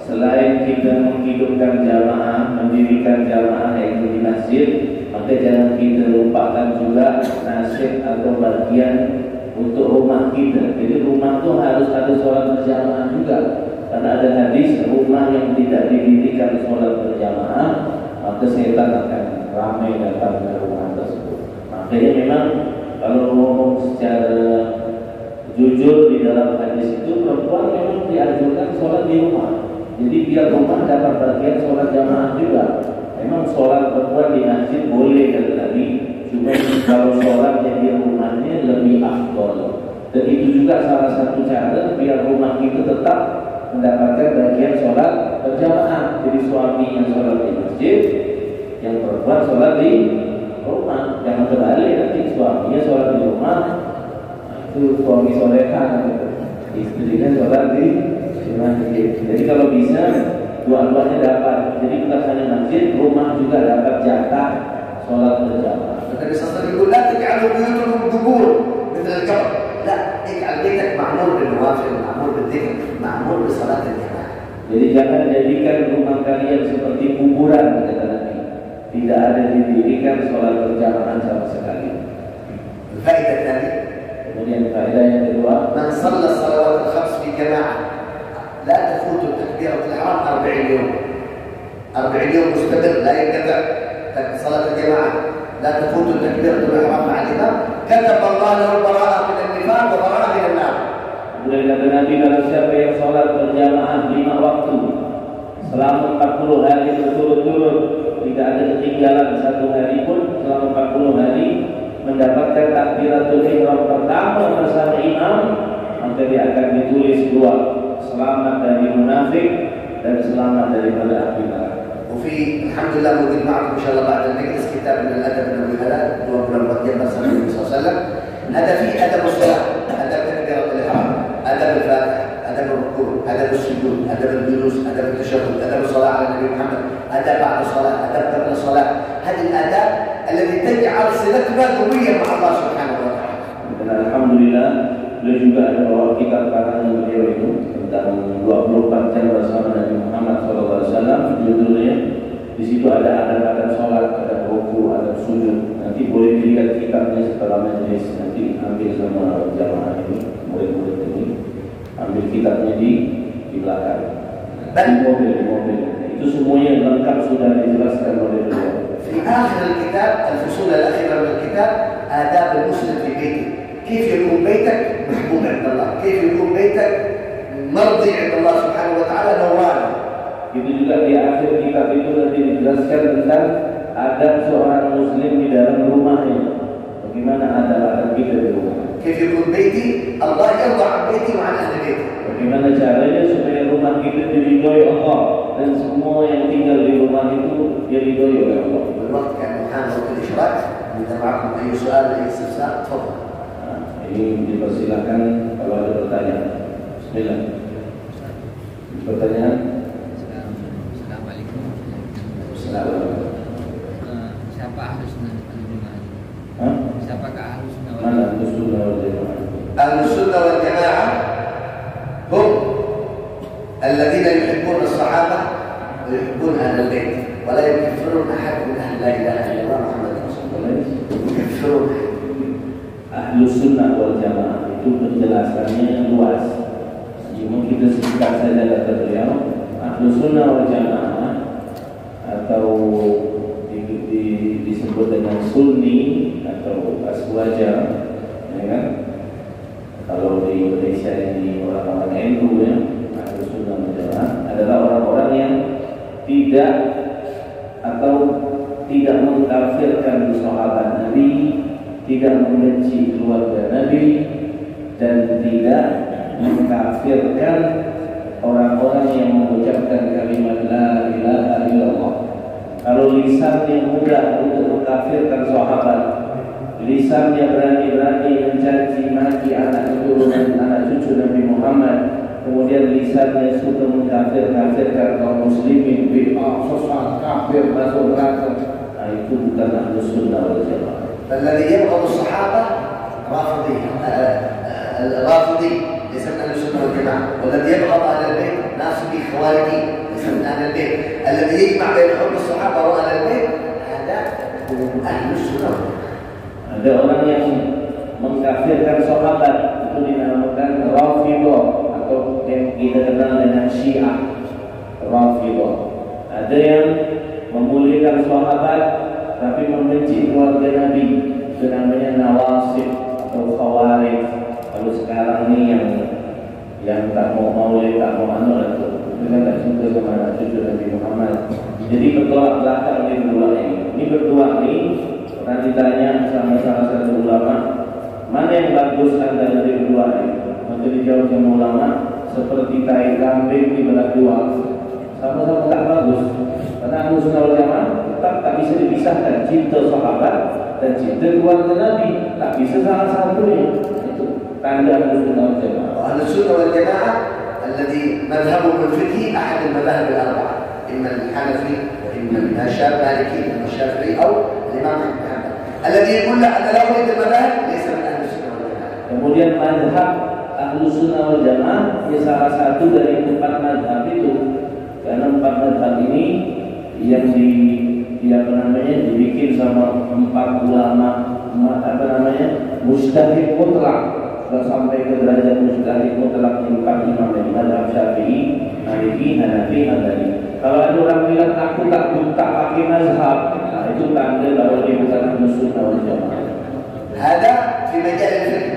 selain kita menghidupkan jamaah, mendirikan jamaah yaitu di masjid, maka jangan kita lupakan juga nasib atau bagian untuk rumah kita. Jadi rumah itu harus ada sholat berjamaah juga. Karena ada hadis rumah yang tidak didirikan sholat berjamaah, maka setan akan ramai datang ke rumah tersebut. Makanya memang kalau ngomong secara jujur di dalam hadis itu perempuan memang dianjurkan sholat di rumah. Jadi biar rumah dapat bagian sholat jamaah juga. Memang sholat perempuan di masjid boleh kata Nabi, cuma kalau sholatnya di rumahnya lebih afdol. Dan itu juga salah satu cara biar rumah kita tetap mendapatkan bagian sholat berjamaah. Jadi suami yang sholat di masjid, yang perempuan sholat di rumah. Jangan kebalik nanti suaminya sholat di rumah, itu suami solehan, istrinya sholat di masjid. Jadi kalau bisa dua-duanya dapat. Jadi bukan hanya masjid, rumah juga dapat jatah sholat berjamaah. النبي صلى الله عليه وسلم يقول لا تجعلوا بيوتكم قبور مثل القبر، لا اجعل بيتك معمور بالنوافل، معمور بالذكر، معمور بصلاة الجماعة. Jadi jangan jadikan rumah kalian seperti kuburan kata Nabi. Tidak ada didirikan sholat berjamaah sama sekali. الفائدة الثانية Kemudian faedah yang kedua, من صلى الصلوات الخمس في جماعة لا تفوت تكبيرة الإحرام 40 يوم. 40 يوم مستمر لا ينقطع صلاة الجماعة، لا تفوت تكبيرة الإحرام مع الإمام، كتب الله له البراءة من النفاق وبراءة من النار. kemudian kata Nabi kalau siapa yang sholat berjamaah 5 waktu selama 40 hari berturut-turut, tidak ada ketinggalan satu hari pun selama 40 hari, mendapatkan takbiratul ihram pertama bersama imam, maka dia akan ditulis 2, selamat dari munafik dan selamat daripada api neraka. وفي الحمد لله موجود معكم ان شاء الله بعد المجلس كتاب من الادب النبوي هو بلغه النبي صلى الله عليه وسلم. هذا فيه ادب الصلاه، ادب تكبيره الاحرام، ادب الفاتحه، ادب الركوع، ادب السجود، ادب الجلوس، ادب التشهد، ادب الصلاه على النبي محمد، ادب بعد الصلاه، ادب قبل الصلاه. هذه الاداب التي تجعل صلتنا قويه مع الله سبحانه وتعالى. Dan alhamdulillah beliau juga ada bawa kitab karangan beliau itu tentang 24 jam bersama Nabi Muhammad SAW. Judulnya di situ ada adab-adab sholat, ada ruku, ada sujud. Nanti boleh dilihat kitabnya setelah majelis. Nanti ambil sama jamaah ini, murid-murid ini, ambil kitabnya di belakang. Di mobil. Itu semuanya lengkap sudah dijelaskan oleh beliau. في آخر الكتاب الفصول الأخيرة من الكتاب آداب المسلم في بيته. كيف يكون بيتك محبوب عند الله، كيف يكون بيتك مرضي عند الله سبحانه وتعالى نوراني. Itu juga di akhir kitab itu nanti dijelaskan tentang adab seorang muslim di dalam rumahnya. Bagaimana adab-adab kita di rumah. كيف يكون بيتي الله يرضى عن بيتي وعن أهل بيتي. Bagaimana caranya supaya rumah kita diridhoi Allah dan semua yang tinggal di rumah itu diridhoi oleh Allah. والوقت كان محان وقت الإشراك. إذا معكم أي سؤال أي استفسار تفضل. Ini dipersilakan kalau ada pertanyaan. Bismillah. Pertanyaan? Assalamualaikum. Assalamualaikum. Siapa ahli sunnah wal jamaah? Siapakah ahli sunnah wal Mana jamaah? ahli sunnah wal jamaah? أهل السنة والجماعة هم الذين يحبون الصحابة ويحبون أهل البيت ولا يكفرون أحد من أهل لا إله إلا الله محمد رسول الله. يكفرون Ahlus sunnah wal jamaah itu penjelasannya luas. Cuma kita singkat saja kata beliau, Ahlus sunnah wal jamaah atau disebut dengan sunni atau aswaja, ya kan? Kalau di Indonesia ini orang-orang NU ya, Ahlus sunnah wal jamaah adalah orang-orang yang tidak mengkafirkan sahabat Nabi, tidak membenci keluarga Nabi, dan tidak mengkafirkan orang-orang yang mengucapkan kalimat la ilaha illallah. Kalau lisannya mudah untuk mengkafirkan sahabat, lisannya berani-berani mencaci maki anak keturunan anak cucu Nabi Muhammad, kemudian lisannya suka mengkafirkan kaum muslimin, bid'ah, sesat, kafir, masuk neraka, itu bukan Ahlus sunnah wal jamaah. الذي يبغض الصحابة رافضي ليس من أهل السنة والجماعة، والذي يبغض أهل البيت ناصبي خوارجي ليس من أهل البيت، الذي يجمع بين حب الصحابة وأهل البيت هذا أهل السنة. Ada orang yang mengkafirkan sahabat, itu dinamakan Rafidhah atau yang kita kenal dengan Syiah, Rafidhah. Ada yang memuliakan sahabat tapi membenci keluarga Nabi, itu namanya Nawasib atau Khawarij. Kalau sekarang ini yang tak mau maulid, tak mau itu kan tak suka sama cucu Nabi Muhammad. Jadi bertolak belakang ini berdua ini. Ini berdua ini pernah ditanya sama salah satu ulama, mana yang bagus antara berdua ini? Maka dijawab sama ulama, seperti tai kambing di belah dua, sama-sama tak bagus. Karena Ahlus sunnah wal jamaah tetap tak bisa dipisahkan cinta sahabat dan cinta keluarga Nabi, tak bisa salah satunya. Itu tanda Ahlus sunnah wal jamaah. Ahlus sunnah wal jamaah الذي مذهبه الفقهي أحد المذاهب الأربعة، إما الحنفي وإما المالكي وإما الشافعي أو الإمام أحمد. الذي يقول أن لا يريد المذاهب ليس من أهل السنة والجماعة. Kemudian mazhab Ahlus sunnah wal jamaah ya salah satu dari 4 mazhab itu. Karena 4 mazhab ini yang dibikin sama 4 ulama mujtahid mutlak, sudah sampai ke derajat mujtahid mutlak yang 4 imam dari mazhab Syafi'i, Maliki, Hanafi, Hambali. Kalau ada orang bilang aku tak pakai mazhab, nah itu tanda bahwa dia bukan Ahlus sunnah wal jamaah. هذا في مجال الفقه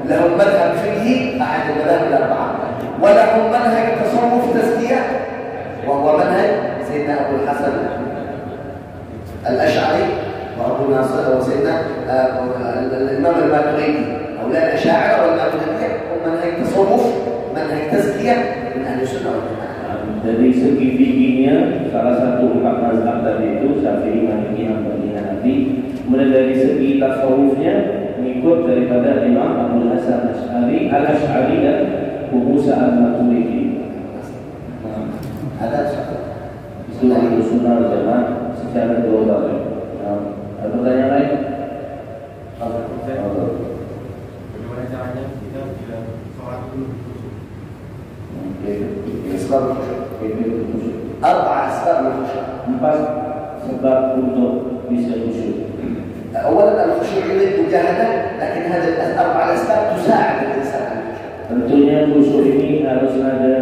لهم مذهب فقهي أحد المذاهب الأربعة، ولهم منهج تصوف تزكية وهو منهج سيدنا أبو الحسن الأشعري وأبو ناصر وسيدنا الإمام الماتريدي. هؤلاء الأشاعرة والماتريدية هم منهج تصوف، منهج تزكية من أهل السنة والجماعة. Dari segi fikihnya salah satu 4 mazhab tadi itu Syafi'i, Maliki, Hambali, Hanafi. Kemudian dari segi tasawufnya mengikut daripada Imam Abu Hasan Al-Ash'ari dan Abu Musa Al-Maturidi. Ada Itu Ahlus sunnah wal jamaah secara global. Ada pertanyaan lain? Bagaimana caranya kita bila sholat dulu khusyuk? أسباب الخشوع 4 أسباب للخشوع. 4 sebab untuk bisa khusyuk. أولا الخشوع يريد مجاهدة، لكن هذه ال4 أسباب تساعد الإنسان على الخشوع. Tentunya khusyuk ini harus ada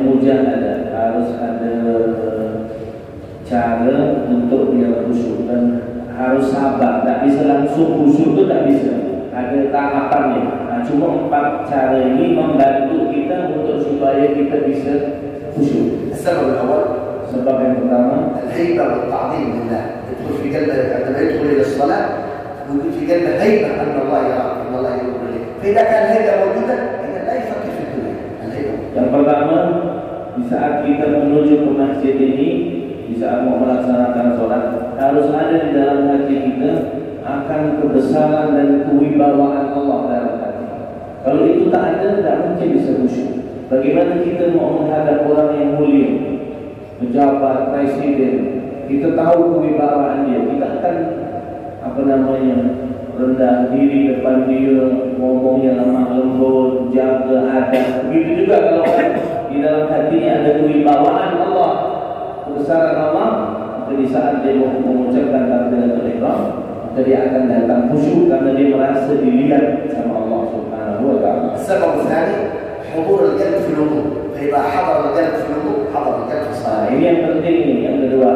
mujahadah, harus ada cara untuk dia khusyuk dan harus sabar. Tak bisa langsung khusyuk itu, tak bisa. Ada tahapannya. Nah, cuma 4 cara ini membantu kita untuk supaya kita bisa khusyuk. السبب الأول Sebab yang pertama, الهيبة والتعظيم لله. يدخل في قلبه عندما يدخل إلى الصلاة يوجد في قلبه هيبة أن الله يراك، أن الله ينظر إليك. فإذا كان الهيبة موجودة إذا لا يفكر في الدنيا. الهيبة. Yang pertama, di saat kita menuju ke masjid ini, di saat mau melaksanakan sholat, harus ada di dalam hati kita akan kebesaran dan kewibawaan Allah dalam hati. Kalau itu tak ada, tak mungkin bisa khusyuk. Bagaimana kita mau menghadap orang yang mulia, pejabat, presiden, kita tahu kewibawaan dia, kita akan rendah diri depan dia, ngomongnya lemah lembut, jaga adab. Begitu juga kalau orang di dalam hatinya ada kewibawaan Allah, kebesaran Allah, maka di saat dia mengucapkan takbiratul ihram, maka dia akan datang khusyuk karena dia merasa dilihat sama Allah Subhanahu wa taala. السبب الثاني حضور القلب في الوضوء، فإذا حضر القلب في الوضوء حضر القلب في الصلاة. Ini yang penting ini, yang kedua.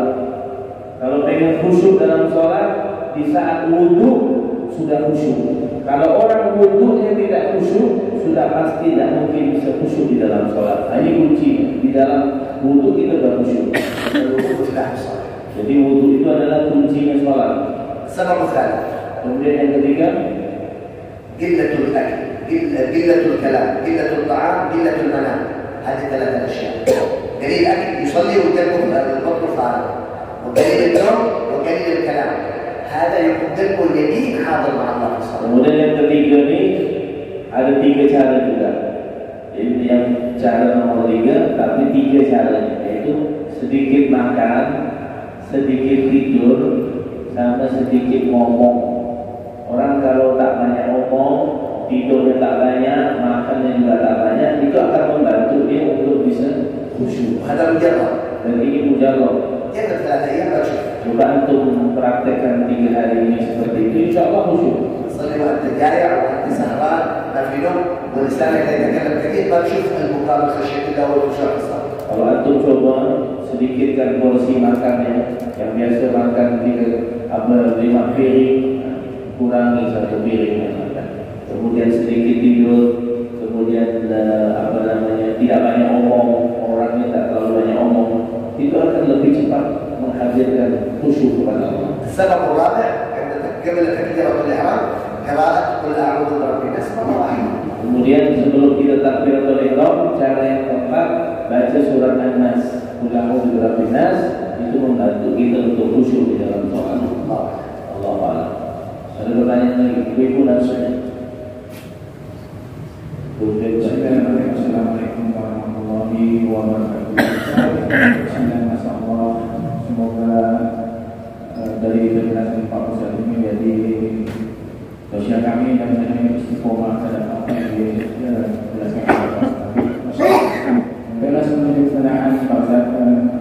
Kalau pengen khusyuk dalam sholat, di saat wudhu sudah khusyuk. Kalau orang wudhunya tidak khusyuk, sudah pasti tidak mungkin bisa khusyuk di dalam sholat. Ini kunci, di dalam wudhu kita sudah khusyuk. الوضوء مفتاح الصلاة. Jadi wudhu itu adalah kuncinya sholat. السبب الثالث Kemudian yang ketiga, قلة الأكل، قلة الكلام، قلة الطعام، قلة المنام. هذه ثلاثة أشياء. قليل الأكل يصلي وقلبه البطن فارغ، وقليل النوم وقليل الكلام. هذا يكون قلبه اليمين حاضر مع الله في الصلاة. kemudian yang ketiga ini ada tiga cara juga. Ini yang cara nomor 3, tapi 3 caranya, yaitu sedikit makan, sedikit tidur, sama sedikit ngomong. Orang kalau tak banyak ngomong, tidurnya tak banyak, makannya juga tak banyak, itu akan membantu dia untuk bisa khusyuk. هذا مجرد. Dan ini mujarab. جرب 3 أيام أشوف. Coba antum mempraktekkan 3 hari ini seperti itu, insya Allah khusyuk. صلي وأنت جائع وأنت سهران ما في نوم، والإنسان إذا يتكلم كثير ما تشوف البكاء من خشية الله والخشوع في الصلاة. Kalau antum coba sedikitkan porsi makannya, yang biasa makan 5 piring, kurangi 1 piring yang makan. Kemudian sedikit tidur, kemudian tidak banyak omong, orangnya tak terlalu banyak omong, itu akan lebih cepat menghadirkan khusyuk kepada Allah. السبب الرابع قبل تكبيرة الإحرام قراءة قل أعوذ برب الناس مرة واحدة. Kemudian sebelum kita takbiratul ihram, cara yang keempat baca surat An-Nas, Qul a'udzu birabbin nas, itu membantu kita untuk khusyuk di dalam sholat. Allah a'lam. Ada pertanyaan lagi? Ibu nasihatnya. Assalamualaikum warahmatullahi wabarakatuh. Bismillahirrahmanirrahim. Semoga dari penjelasan Pak Ustaz ini menjadi dosia kami dan menjadi istiqomah terhadap apa yang dijelaskan oleh Pak Ustaz. Bela sebelum pertanyaan Pak Ustaz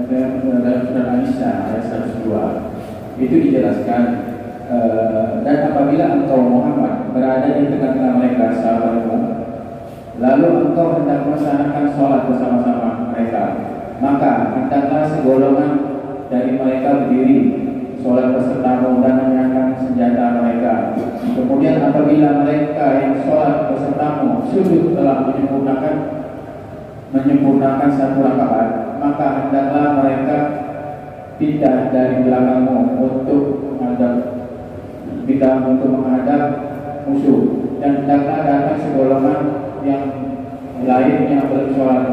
dalam surat An-Nisa ayat 102 itu dijelaskan dan apabila engkau Muhammad berada di tengah-tengah mereka sahabatmu, lalu engkau hendak melaksanakan sholat bersama-sama mereka, maka hendaklah segolongan dari mereka berdiri sholat besertamu dan menyerahkan senjata mereka. Kemudian apabila mereka yang sholat besertamu sujud telah menyempurnakan 1 rakaat, maka hendaklah mereka pindah dari belakangmu untuk menghadap musuh, dan hendaklah datang segolongan yang lain yang belum sholat,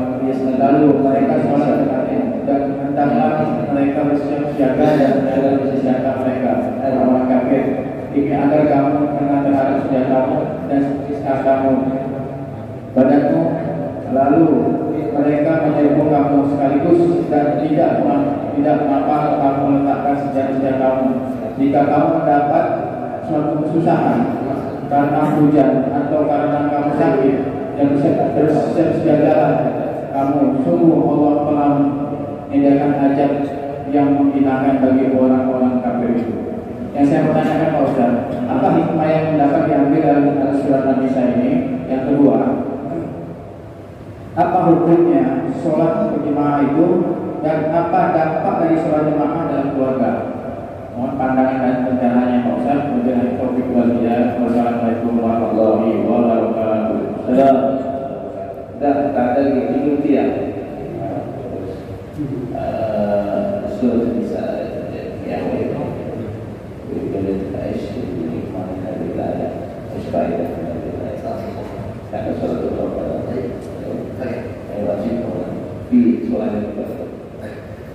lalu mereka sholat dekatnya, dan hendaklah mereka bersiap siaga dan menjaga senjata mereka orang kafir, ini agar kamu kena terhadap senjatamu dan senjatamu badanmu, lalu mereka menyerbu kamu sekaligus dan tidak mengapa kamu meletakkan senjata-senjatamu. Jika kamu mendapat suatu kesusahan karena hujan atau karena kamu sakit, dan bersiap-siagalah kamu. Sungguh Allah telah menyediakan ajab yang menghinakan bagi orang-orang kafir itu. Yang saya pertanyakan Pak Ustaz, apa hikmah yang dapat diambil dalam surat An-Nisa ini? Yang kedua, apa hukumnya sholat berjamaah itu, dan apa dampak dari sholat jamaah dalam keluarga? Mohon pandangan dan penjelasannya Pak Ustaz. Wabillahi taufiq wal hidayah. Wassalamualaikum warahmatullahi wabarakatuh. Dan kata gitu dia surat An-Nisa yang itu boleh aish di mana wilayah supaya karena surat itu wajib di sholat itu.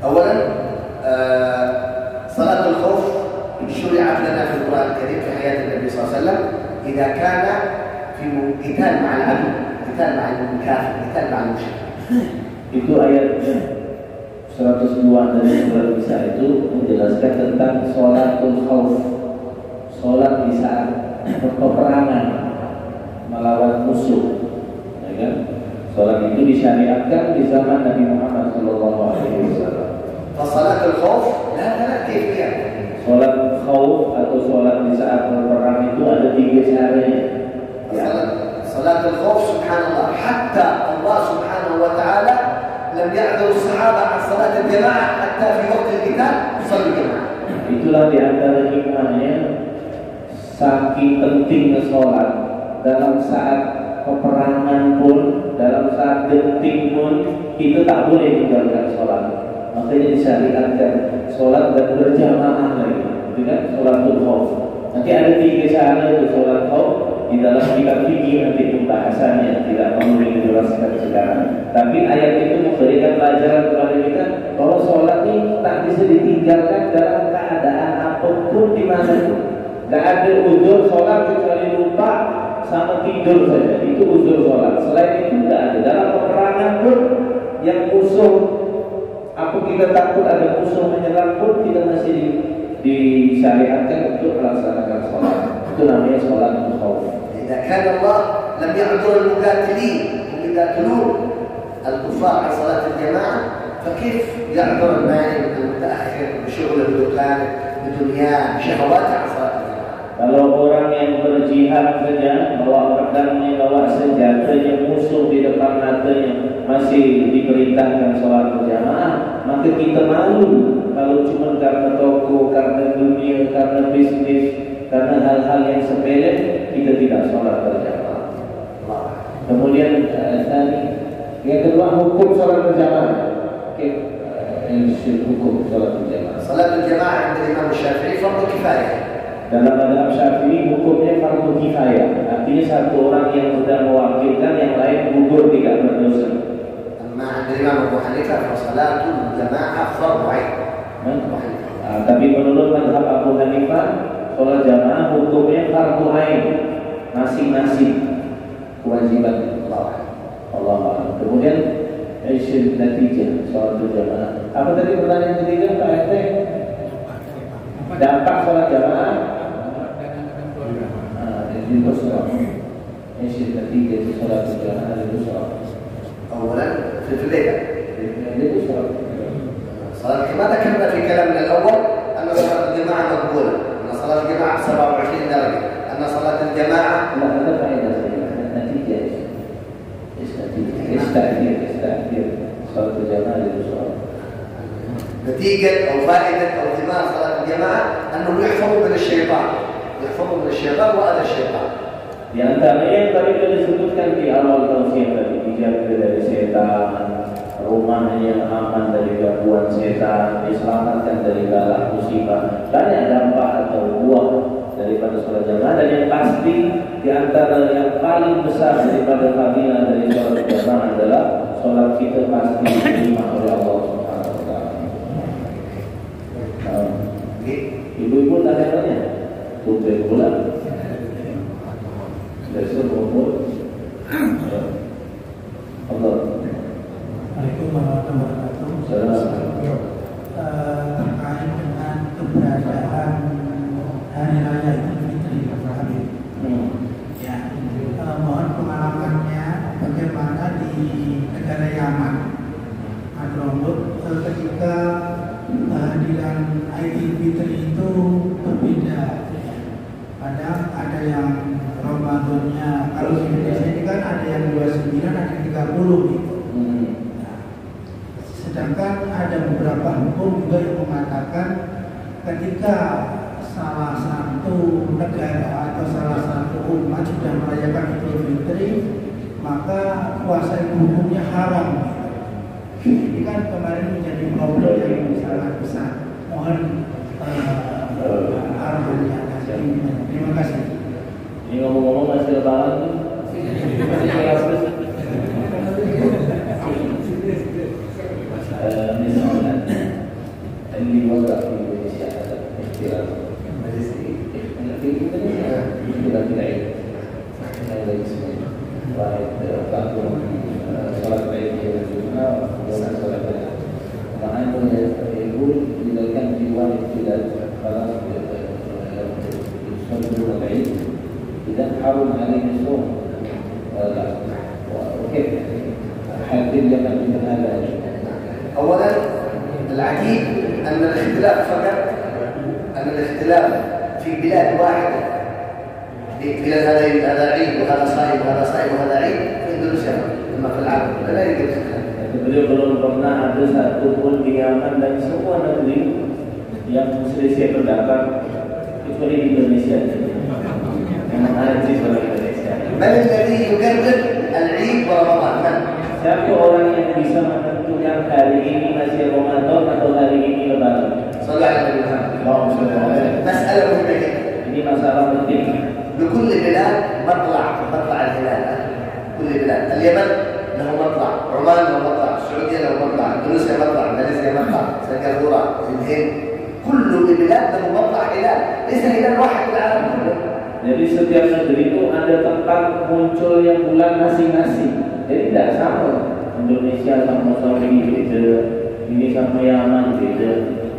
أولا صلاة الخوف شرعت لنا في القرآن الكريم في حياة النبي صلى الله عليه وسلم إذا كان في قتال مع العدو، قتال مع الكافر، قتال مع المشرك. Itu ayat 102 dari surat Nisa itu menjelaskan tentang sholatul khauf, sholat di saat peperangan melawan musuh, ya kan? Sholat itu disyariatkan di zaman Nabi Muhammad SAW. Salatul khauf la kayfiyah. Salat khauf atau salat di saat berperang itu ada 3 caranya. Ya. Salatul khauf subhanallah, hatta Allah subhanahu wa ta'ala lam ya'dhur as-sahaba 'an salat al-jama'ah hatta fi waqt al-qital salat jama'ah. Itulah di antara hikmahnya saking pentingnya salat dalam saat peperangan pun, dalam saat genting pun itu tak boleh meninggalkan salat. Makanya disyariatkan salat dan berjamaah lagi, itu kan salatul khauf. Nanti ada 3 cara itu salat khauf di dalam kitab fikih, nanti pembahasannya tidak perlu dijelaskan sekarang. Tapi ayat itu memberikan pelajaran kepada kita bahwa salat ini tak bisa ditinggalkan dalam keadaan apapun di mana pun. Tidak ada uzur salat kecuali lupa sama tidur saja, itu uzur salat. Selain itu tidak ada. Dalam peperangan pun yang musuh, apa kita takut ada musuh menyerang pun kita masih disyariatkan untuk melaksanakan salat. Itu namanya salat khauf. إذا كان الله لم يعذر المقاتلين هم يقاتلون الكفار عن صلاة الجماعة، فكيف يعذر النائم المتأخر بشغله بدكانه بدنياه بشهواته عن صلاة الجماعة؟ Kalau orang yang berjihad saja, bawa pedangnya, bawa senjatanya, musuh di depan matanya masih diperintahkan sholat berjamaah, maka kita malu kalau cuma karena toko, karena dunia, karena bisnis, karena hal-hal yang sepele kita tidak sholat berjamaah. Kemudian yang kedua, hukum sholat berjamaah. Hukum sholat berjamaah. Salat berjamaah dari Imam Syafi'i fardu kifayah. Dalam mazhab Syafi'i hukumnya fardu kifayah. Artinya satu orang yang sudah mewakilkan, yang lain gugur tidak berdosa. Amma dari Imam Abu Hanifah salatul jamaah fardu ain. Tapi menurut mazhab Abu Hanifah, sholat jamaah hukumnya fardu ain, masing-masing kewajiban. Allah. Kemudian natijah sholat jamaah. Apa tadi pertanyaan ketiga Pak RT? Dampak sholat jamaah. Itu sholat. Natijah sholat jamaah itu sholat. أولا في الليلة Itu sholat. صلاة ما ذكرنا في كلامنا الأول أن صلاة الجماعة مقبولة، أن صلاة الجماعة 27 درجة، أن صلاة الجماعة لا هذا فائدة نتيجة استأثير صلاة الجماعة للصلاة. نتيجة أو فائدة أو ثمار صلاة الجماعة أنهم يحفظوا من الشيطان وأذى الشيطان. Di antara yang tadi sudah disebutkan di awal tausiah tadi, dijaga dari setan, rumahnya aman dari gangguan setan, diselamatkan dari bala musibah. Banyak dampak atau buah daripada sholat jamaah, dan yang pasti di antara yang paling besar daripada fadilah dari sholat jamaah adalah sholat kita pasti diterima oleh Allah Subhanahu wa taala. Ibu-ibu tanya-tanya, tumben pula. Assalamualaikum warahmatullahi wabarakatuh. Terkait dengan keberadaan hari raya Idul Fitri, Pak Habib. Ya, mohon pengalamannya bagaimana di negara Yaman, Hadramut, ketika kehadiran Idul Fitri itu berbeda. Kadang ada yang Ramadannya, kalau di Indonesia ini kan ada yang 29, ada yang 30 gitu. Nah, sedangkan ada beberapa hukum juga yang mengatakan ketika salah satu negara atau salah satu umat sudah merayakan Idul Fitri, maka puasa itu hukumnya haram gitu. Ini kan kemarin menjadi problem yang sangat besar. Mohon arahannya. Terima kasih. Ini ngomong-ngomong masih lebaran masih kelas misalnya di wabah di Indonesia ada istilah kita tidak ada semuanya baik kampung sholat baik di rumah dan sholat baik makanya ibu dilakukan di wanita tidak kalau sholat baik tidak harum عليه الصوم. Oke. hadir jangan berada. أولا العجيب أن الاختلاف فقط أن الاختلاف في بلاد واحدة في بلاد هذا عيد وهذا صائم وهذا صائم وهذا عيد في إندونيسيا أما في العالم لا يوجد اختلاف. Beliau belum pernah ada satu pun di Yaman dan semua negeri yang selisih pendapat kecuali di Indonesia. Memang ada sih orang Indonesia. من الذي يقرر العيد ورمضان؟ Siapa orang yang bisa menentukan hari ini masih Ramadan atau hari ini Lebaran? صلى على النبي محمد. مسألة مهمة جدا. Ini masalah penting. بكل بلاد مطلع الهلال. كل بلاد اليمن له مطلع، عمان له مطلع، السعودية له مطلع، اندونيسيا مطلع، ماليزيا مطلع، سنغافورة، الهند، كل بلاد له مطلع هلال، ليس هلال واحد في العالم كله. Jadi setiap negeri itu ada tempat munculnya bulan masing-masing. Jadi tidak sama. Indonesia sama Saudi beda, ini sama Yaman beda.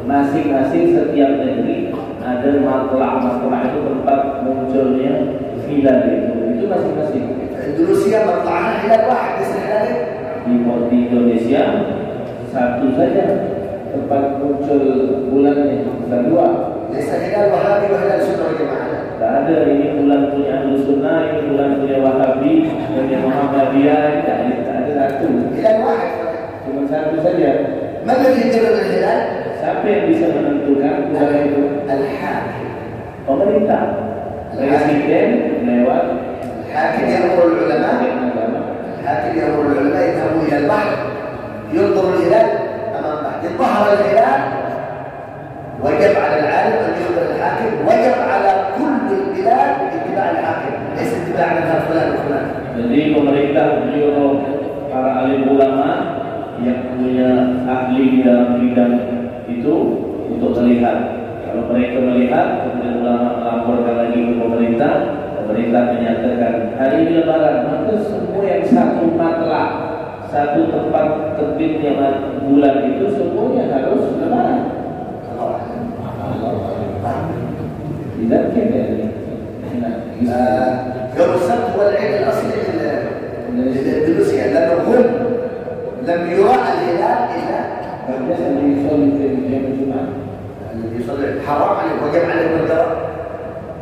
Masing-masing setiap negeri ada matlah itu tempat munculnya hilal itu masing-masing. Indonesia matlahnya hilal واحد ليس هلالين. Di Indonesia satu saja tempat muncul bulannya, bukan dua. ليس هلال وهابي وهلال سنة وجماعة. Tidak ada ini bulan punya Ahlus Sunnah, ini bulan punya Wahabi, punya Muhammadiyah, tidak ada satu. هلال واحد. Cuma satu saja. من الذي يقرر الهلال؟ Siapa yang bisa menentukan bulan itu? الحاكم. Pemerintah. Presiden lewat الحاكم يأمر العلماء. الحاكم يأمر العلماء يذهبوا إلى البحر ينظر الهلال أمام بعض. إن ظهر الهلال وجب على العالم أن يخبر الحاكم، وجب على كل البلاد اتباع الحاكم، ليس اتباع مذهب فلان وفلان. Jadi pemerintah menyuruh para alim ulama yang punya ahli dalam bidang itu untuk melihat. Kalau mereka melihat, kemudian ulama melaporkan lagi ke pemerintah, pemerintah menyatakan hari ini Lebaran, maka semua yang satu matlah, satu tempat terbitnya bulan itu semuanya harus Lebaran. Tidak kira يوم السبت هو العيد الأصلي لإندونيسيا لأنه هم لم يرى الهلال إلا الذي يصلي في يوم الجمعة الذي يصلي حرام عليه وجب عليه القضاء.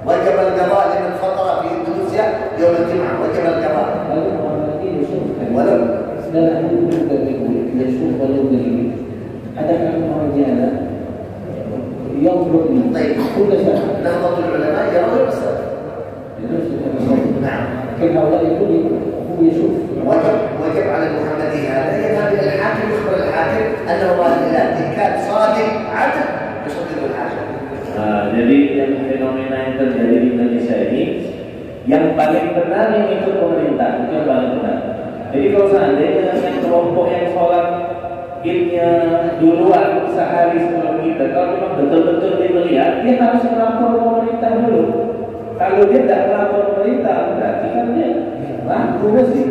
وجب القضاء لمن فطر في إندونيسيا يوم الجمعة، وجب القضاء. ولو لا يشوف ولو دليل هذا كان رجالا ينظر طيب كل شيء نهضة العلماء يرون المسألة. نعم. كيف هؤلاء يقول هو يشوف وجب على المحمدي هذا يذهب إلى الحاكم يخبر الحاكم أنه رأى الهلال، إن كان صادق عدل يصدق الحاكم. Jadi yang fenomena yang terjadi di Indonesia ini yang paling benar yang ikut pemerintah itu yang paling benar. Jadi kalau seandainya yang kelompok yang sholat idnya duluan sehari sebelum kita, kalau memang betul-betul dia melihat, dia harus melapor pemerintah dulu. Kalau dia tidak melapor pemerintah, berarti kan dia laku sih.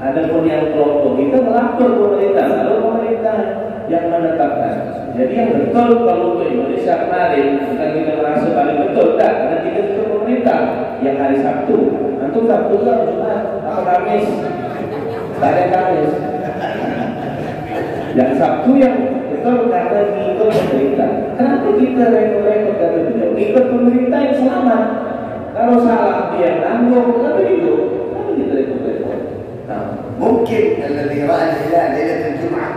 Adapun yang kelompok kita melapor pemerintah, lalu pemerintah yang menetapkan. Jadi yang betul kalau ke Indonesia kemarin, bukan kita merasa paling betul, tidak, karena kita itu pemerintah yang hari Sabtu. Nanti Sabtu lah, Jumat, atau Kamis, pada Kamis. Yang Sabtu yang betul karena ikut pemerintah. Kenapa kita rekod-rekod kata beliau? Ikut pemerintah yang selamat. Kalau salah dia nanggung, kenapa itu? Kenapa kita rekod-rekod? ممكن الذي رأى الهلال ليلة الجمعة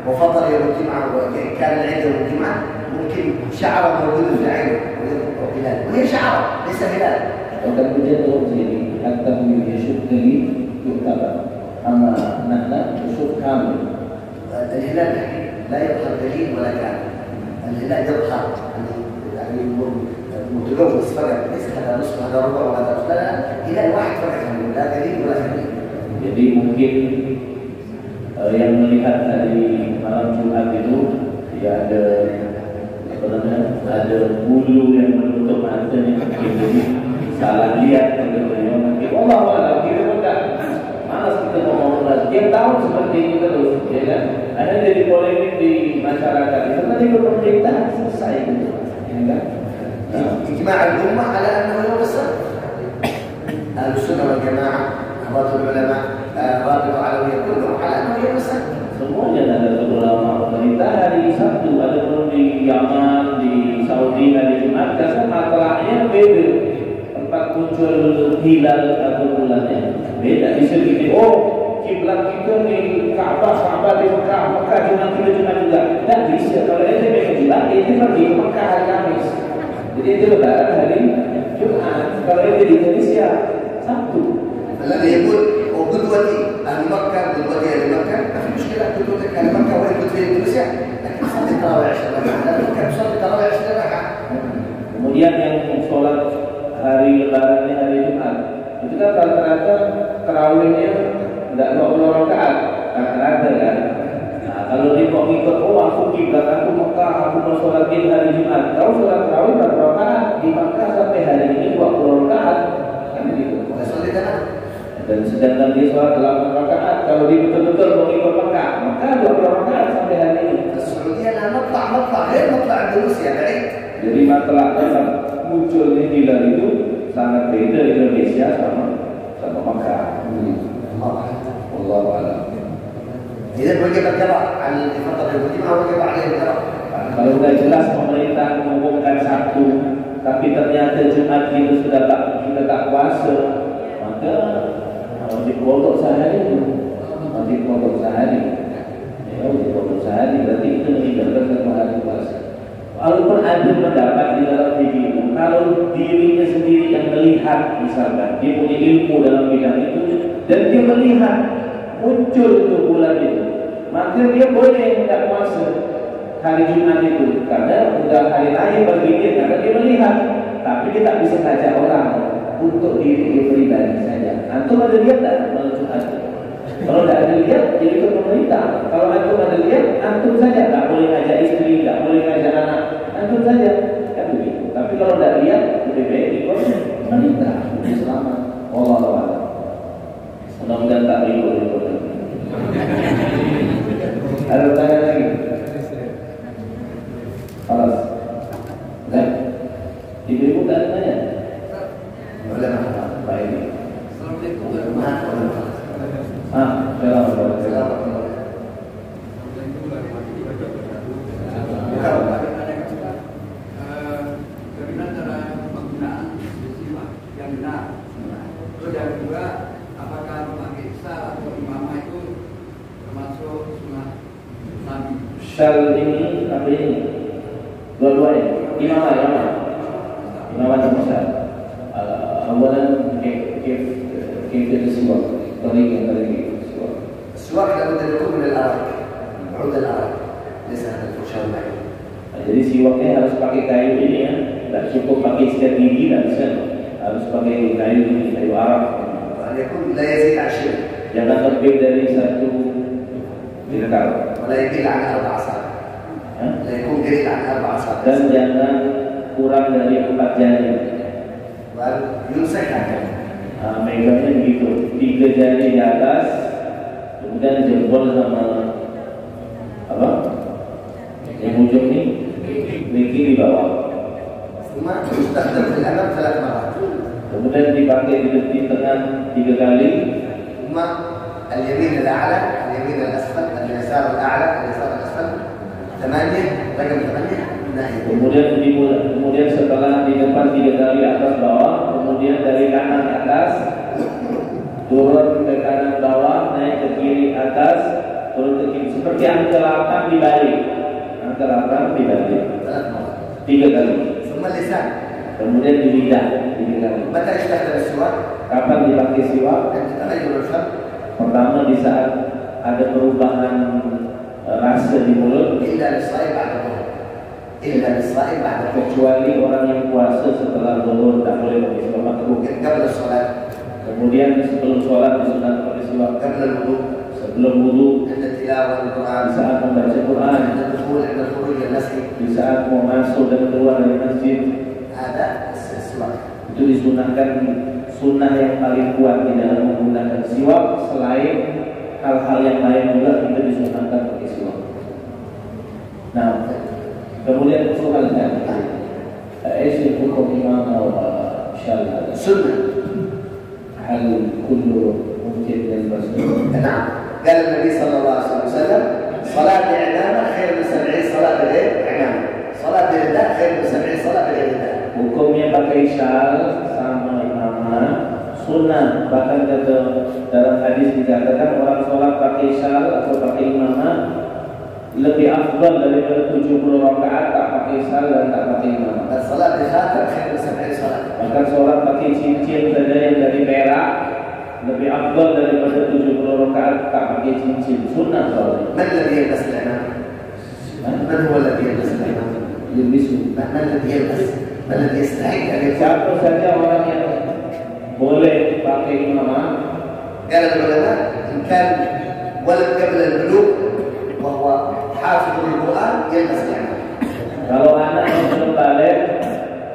وفطر يوم الجمعة وكان العيد يوم الجمعة ممكن شعره موجود في عينه هلال، وهي شعره ليس هلال. وكان بجد سيدي حتى يشوف دليل يعتبر، أما نحن نشوف كامل. الهلال لا يظهر دليل ولا كامل. الهلال يظهر يعني متلوث فقط، ليس هذا نصف هذا ربع وهذا نصف، لا هلال واحد فقط لا دليل ولا كامل. Jadi mungkin yang melihat dari malam Jumat itu ya ada apa namanya, ada bulu yang menutup matanya, jadi salah lihat pada beliau nanti. Allah kita bukan malas kita ngomong lagi. Dia tahu seperti ini terus, ya kan? Ada jadi polemik di masyarakat. Itu nanti pemerintah selesai gitu, ya kan? إجماع الأمة على أنه يوم السبت. أهل السنة والجماعة، نهضة العلماء Rabita Alawiyah kulluhum ala annahu yawm as-sabt. Semuanya ada ulama pemerintah hari Sabtu, ada pun di Yaman, di Saudi hari Jumat, karena masalahnya beda. Tempat muncul hilal atau bulannya beda. Bisa gitu. Oh, kiblat kita di Ka'bah di Mekah Jumat juga. Tak bisa. Kalau itu memang hilal, itu pergi ke Mekah hari Kamis. Jadi itu lebaran hari Jumat. Kalau itu di Indonesia Sabtu. الذي يقول وقدوتي أهل مكة قدوتي أهل مكة ما في مشكلة قدوتك أهل مكة وين كنت في إندونيسيا لكن صلي التراويح 10 ركعة أهل مكة صلي التراويح 10 ركعة. Kemudian yang sholat hari lebarannya hari Jumat itu kan rata-rata tarawihnya tidak 20 rakaat rata-rata kan. Nah kalau dia kok ikut aku kiblat aku Mekah aku mau sholat di hari Jumat, kalau sholat tarawih berapa rakaat di Mekah sampai hari ini 20 rakaat kan begitu. صلي ثلاثة. Dan sedangkan dia sholat 8 rakaat, kalau dia betul-betul mengikut Mekah, maka 20 rakaat sampai hari ini. السعودية لها مطلع غير مطلع أندونيسيا بعيد. Jadi masalahnya munculnya hilal itu sangat beda Indonesia sama Mekah. Wallahu a'lam. إذا وجب القضاء على الفترة المتمة وجب عليه القضاء. Kalau sudah jelas pemerintah mengumumkan Sabtu, tapi ternyata Jumat itu sudah tak puasa, maka wajib qada sehari itu, wajib qada sehari. Ya, wajib qada sehari berarti itu meninggalkan satu hari puasa. Walaupun ada pendapat di dalam fikih, kalau dirinya sendiri yang melihat, misalkan dia punya ilmu dalam bidang itu dan dia melihat muncul itu bulan itu, maka dia boleh tidak puasa hari Jumat itu karena sudah hari raya bagi dia, karena dia melihat, tapi dia tak bisa ngajak orang untuk diri pribadi saja. Antum ada lihat tak malam Jumat? Kalau tidak ada lihat, jadi ikut pemerintah. Kalau antum ada lihat, antum saja, tak boleh ngajak istri, tak boleh ngajak anak, antum saja, kan begitu. Tapi kalau tidak lihat, lebih baik ikut pemerintah, lebih selamat. Wallahu a'lam. Mudah-mudahan tak ribut-ribut. Ada pertanyaan lagi? Alas. Dan ibu-ibu tak ada tanya? Boleh nak? Baik. Assalamualaikum warahmatullahi Assalamualaikum. Bagaimana cara penggunaan siwak yang benar? Terus yang kedua, apakah memakai sal atau imamah itu termasuk sunnah Nabi? Syal ini apa ini? Dua-duanya. Imamah sama syal. Awalan كيف السواك طريقة السواك. السواك لابد أن يكون من الأرق، عود الأرق، ليس هذا الفرشاة المعين. Jadi siwaknya harus pakai kayu ini ya, tidak cukup pakai sikat gigi, tidak bisa, harus pakai kayu ini, kayu Arab. وأن يكون لا يزيد عن شبر. Jangan lebih dari 1 jengkal. ولا يقل عن 4 أصابع. لا يكون قليل عن 4 أصابع. Dan jangan kurang dari 4 jari. وأن يمسك هكذا. Megangnya begitu, 3 jari di atas, kemudian jempol sama apa? Yang ujung ini, lagi di bawah. ثم يستخدم في الأمام 3 مرات. Kemudian dipakai di tengah 3 kali. ثم اليمين الأعلى، اليمين الأسفل، اليسار الأعلى، اليسار الأسفل. 8 رقم 8 ناحية. Kemudian setelah di depan 3 kali atas bawah, kemudian dari kanan ke atas, turun ke kanan bawah, naik ke kiri atas, turun ke kiri, seperti angka 8 dibalik, angka 8 dibalik 3 kali. ثم اللسان. Kemudian di lidah 3 kali. متى يستخدم السواك؟ Kapan dipakai siwak? عند تغير الفم. Pertama di saat ada perubahan rasa di mulut. إلا للصائم بعد الظهر. إلا للصائم بعد الظهر. Kecuali orang yang puasa setelah zuhur tak boleh pakai siwak, makruh. قبل الصلاة. Kemudian sebelum sholat disunat pakai siwak. قبل الوضوء. Sebelum wudu. عند التلاوة القرآن. Di saat membaca Quran. عند الدخول، عند الخروج من المسجد. Di saat mau masuk dan keluar dari masjid. هذا السواك. Itu disunahkan, sunnah yang paling kuat di dalam menggunakan siwak. Selain hal-hal yang lain juga kita disunahkan pakai siwak. Nah, kemudian soalnya, ايش الحكم امام او شال هذا؟ سنة. هل كله ممكن للرسول نعم قال النبي صلى الله عليه وسلم صلاة بعمامة خير من 70 صلاة بغير عمامة صلاة برداء خير من 70 صلاة بغير رداء. Hukumnya pakai syal sama imamah sunnah, bahkan dalam hadis dikatakan orang sholat pakai syal atau pakai imamah lebih afdal daripada 70 rakaat tak pakai syal dan tak pakai imamah. الصلاة بخاتم خير من 70 صلاة. Bahkan sholat pakai cincin saja yang dari perak lebih afdal daripada 70 rakaat tak pakai cincin. Sunnah soalnya. من الذي يلبس العمامة؟ من هو الذي يلبس العمامة؟ Yulbisu. من الذي يلبس؟ من الذي يستحق أن يكون؟ Siapa saja orang yang boleh pakai imamah. قال العلماء إن كان ولد قبل البلوغ وهو حافظ للقرآن يلبس العمامة. Kalau anak yang belum balik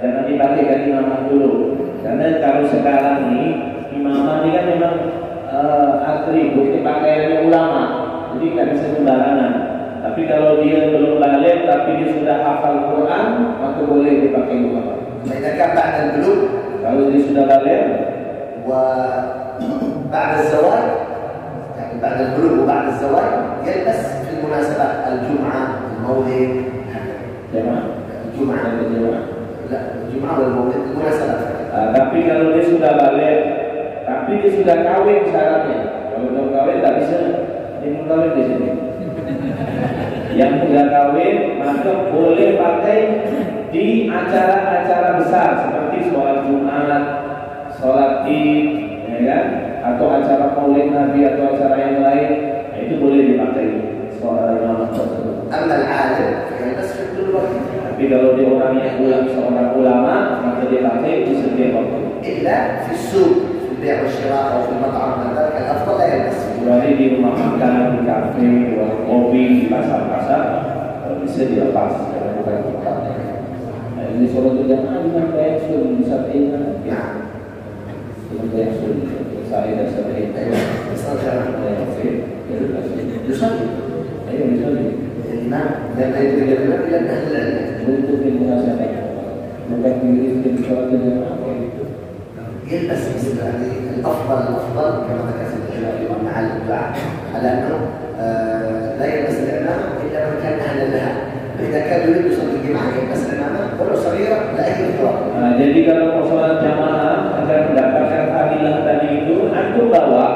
jangan dipakaikan imamah dulu. Karena kalau sekarang ini imamah ini kan memang atribut pakaiannya ulama, jadi nggak bisa sembarangan. Tapi kalau dia belum balik tapi dia sudah hafal Quran, maka boleh dipakai imamah. فإذا كان بعد البلوغ Kalau dia sudah balik وبعد الزواج يعني بعد البلوغ وبعد الزواج يلبس في المناسبات الجمعة المولد jemaah, الجمعة لا الجمعة والمولد المناسبات. tapi kalau dia sudah balik, tapi dia sudah kawin syaratnya. Kalau belum kawin tak bisa, dia belum kawin di sini. Yang sudah kawin maka boleh pakai di acara-acara besar seperti sholat Jumat, sholat Id, ya kan? Atau acara Maulid Nabi atau acara yang lain, itu boleh dipakai sholat imamah tersebut. أما العالم فيلبس في كل وقت. Tapi kalau dia orang yang seorang ulama, maka dia pakai di setiap waktu. إلا في السوق في البيع والشراء أو في المطعم من ذلك الأفضل لا يلبس. Kecuali di rumah makan, di kafe, di warung kopi, di pasar-pasar, bisa dilepas karena bukan tempatnya. Nah, ini sholat berjamaah dengan tayasul bisa ingat. نعم. Dengan tayasul saya dan saya يصلي ayo misalnya الإمام لما يدرك الإمام إلى أهل العلم. untuk munasabah bukan diri sholat berjamaah. يلبس يعني الأفضل كما ذكرت الإمام مع الدعاء على أنه لا يلبس العمامة إلا من كان أهلا لها. فإذا كان يريد يصلي الجمعة يلبس العمامة ولو صغيرة لا أي اضطراب. Jadi kalau mau sholat jamaah agar mendapatkan fadilah tadi itu, antum bawa,